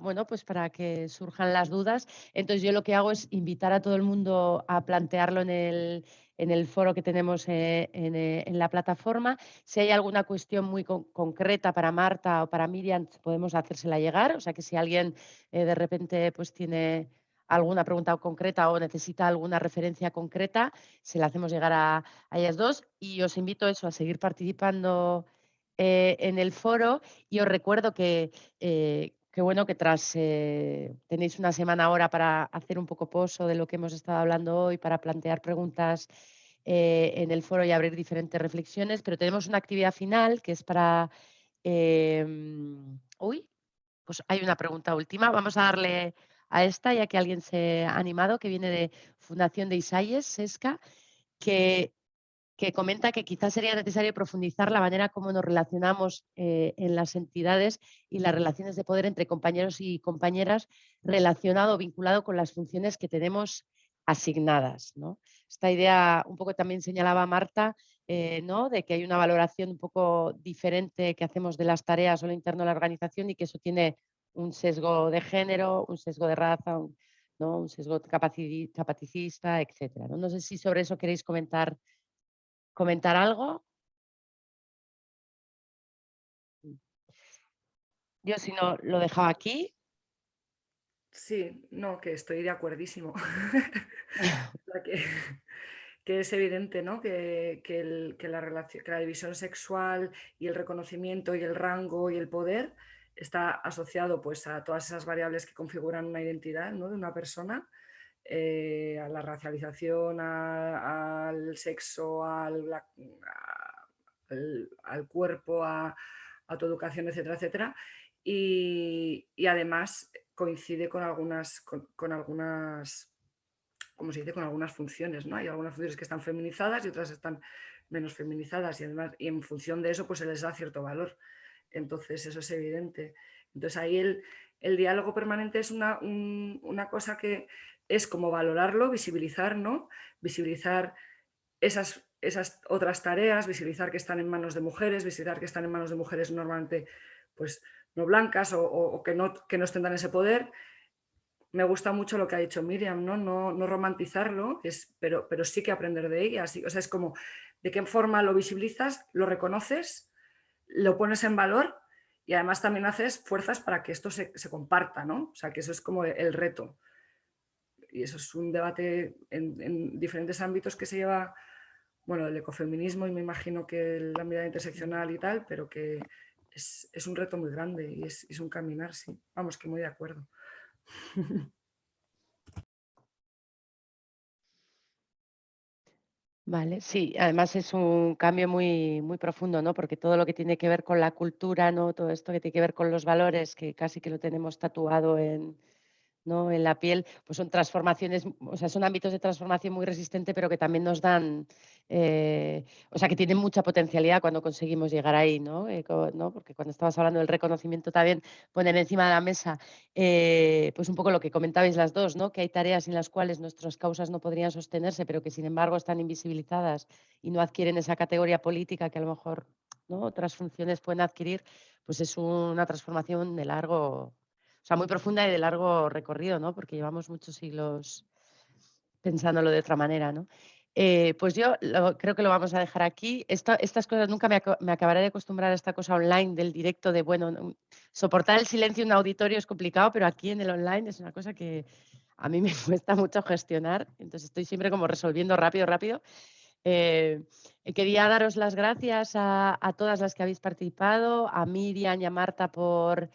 bueno, pues para que surjan las dudas. Entonces yo lo que hago es invitar a todo el mundo a plantearlo en el foro que tenemos en la plataforma. Si hay alguna cuestión muy concreta para Marta o para Miriam, podemos hacérsela llegar. O sea que si alguien de repente pues tiene alguna pregunta concreta o necesita alguna referencia concreta, se la hacemos llegar a ellas dos. Y os invito eso, a seguir participando en el foro. Y os recuerdo que bueno, que tras tenéis una semana ahora para hacer un poco pozo de lo que hemos estado hablando hoy, para plantear preguntas en el foro y abrir diferentes reflexiones, pero tenemos una actividad final que es para... uy, pues hay una pregunta última. Vamos a darle a esta, ya que alguien se ha animado, que viene de Fundación de Isayes, Sesca, que comenta que quizás sería necesario profundizar la manera como nos relacionamos en las entidades y las relaciones de poder entre compañeros y compañeras relacionado o vinculado con las funciones que tenemos asignadas, ¿no? Esta idea un poco también señalaba Marta, ¿no? De que hay una valoración un poco diferente que hacemos de las tareas o lo interno de la organización y que eso tiene un sesgo de género, un sesgo de raza, ¿no? Un sesgo capaciticista, etcétera, ¿no? No sé si sobre eso queréis comentar algo. Yo si no lo dejaba aquí. Sí, no, que estoy de acuerdísimo. O sea, que es evidente, ¿no? Que la división sexual y el reconocimiento y el rango y el poder está asociado pues, a todas esas variables que configuran una identidad, ¿no? De una persona, a la racialización, al sexo, al cuerpo, a tu educación, etcétera, etcétera. Y además coincide con algunas, como se dice, con algunas funciones, ¿no? Hay algunas funciones que están feminizadas y otras están menos feminizadas y además, y en función de eso, pues se les da cierto valor. Entonces, eso es evidente. Entonces, ahí el diálogo permanente es una cosa que es como valorarlo, visibilizar, ¿no? Visibilizar esas esas otras tareas, visibilizar que están en manos de mujeres, visibilizar que están en manos de mujeres normalmente pues, no blancas o que no ostentan ese poder. Me gusta mucho lo que ha dicho Miriam, no romantizarlo, pero sí que aprender de ellas. O sea, es como, ¿de qué forma lo visibilizas, lo reconoces, lo pones en valor y además también haces fuerzas para que esto se comparta, ¿no? O sea, que eso es como el reto. Y eso es un debate en diferentes ámbitos que se lleva, bueno, el ecofeminismo y me imagino que la mirada interseccional y tal, pero que es un reto muy grande y es un caminar, sí. Vamos, que muy de acuerdo. Vale, sí, además es un cambio muy, muy profundo, ¿no? Porque todo lo que tiene que ver con la cultura, ¿no? Todo esto que tiene que ver con los valores, que casi que lo tenemos tatuado ¿no? en la piel, pues son transformaciones, o sea, son ámbitos de transformación muy resistentes, pero que también nos dan, o sea, que tienen mucha potencialidad cuando conseguimos llegar ahí, ¿no? ¿no? Porque cuando estabas hablando del reconocimiento también, poner encima de la mesa, pues un poco lo que comentabais las dos, ¿no? Que hay tareas en las cuales nuestras causas no podrían sostenerse, pero que sin embargo están invisibilizadas y no adquieren esa categoría política que a lo mejor, ¿no? Otras funciones pueden adquirir, pues es una transformación de largo, o sea, muy profunda y de largo recorrido, ¿no? Porque llevamos muchos siglos pensándolo de otra manera, ¿no? Pues yo creo que lo vamos a dejar aquí. Estas cosas nunca me acabaré de acostumbrar a esta cosa online del directo de, bueno, soportar el silencio en un auditorio es complicado, pero aquí en el online es una cosa que a mí me cuesta mucho gestionar, entonces estoy siempre como resolviendo rápido. Quería daros las gracias a todas las que habéis participado, a Miriam y a Marta por,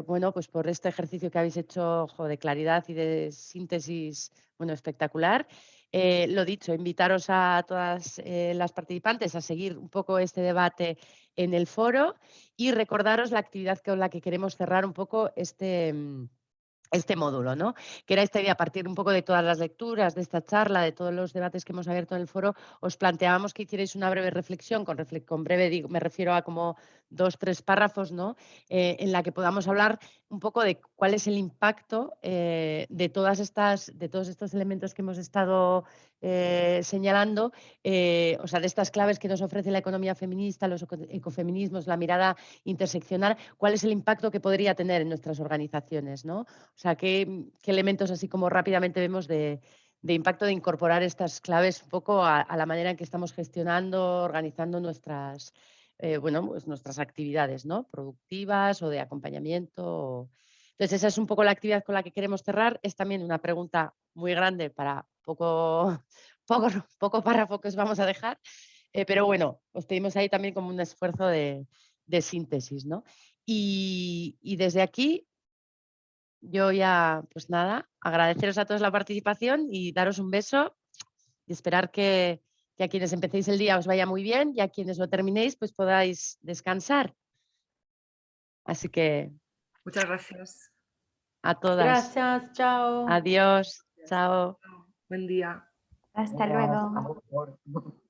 bueno, pues por este ejercicio que habéis hecho de claridad y de síntesis, bueno, espectacular. Lo dicho, invitaros a todas las participantes a seguir un poco este debate en el foro y recordaros la actividad con la que queremos cerrar un poco este módulo, ¿no? Que era esta idea, a partir un poco de todas las lecturas, de esta charla, de todos los debates que hemos abierto en el foro, os planteábamos que hicierais una breve reflexión, con breve digo, me refiero a como 2 o 3 párrafos, ¿no? En la que podamos hablar un poco de cuál es el impacto de todos estos elementos que hemos estado señalando, o sea, de estas claves que nos ofrece la economía feminista, los ecofeminismos, la mirada interseccional, cuál es el impacto que podría tener en nuestras organizaciones, ¿no? O sea, ¿qué elementos así como rápidamente vemos de impacto de incorporar estas claves un poco a la manera en que estamos gestionando, organizando nuestras, bueno, pues nuestras actividades, ¿no? Productivas o de acompañamiento. Entonces, esa es un poco la actividad con la que queremos cerrar. Es también una pregunta muy grande para poco párrafo que os vamos a dejar, pero bueno, os pedimos ahí también como un esfuerzo de síntesis, ¿no? Y desde aquí yo ya, pues nada, agradeceros a todos la participación y daros un beso y esperar que a quienes empecéis el día os vaya muy bien y a quienes lo terminéis pues podáis descansar. Así que Muchas gracias. a todas. Gracias, chao. Adiós. Chao. Buen día. Hasta luego.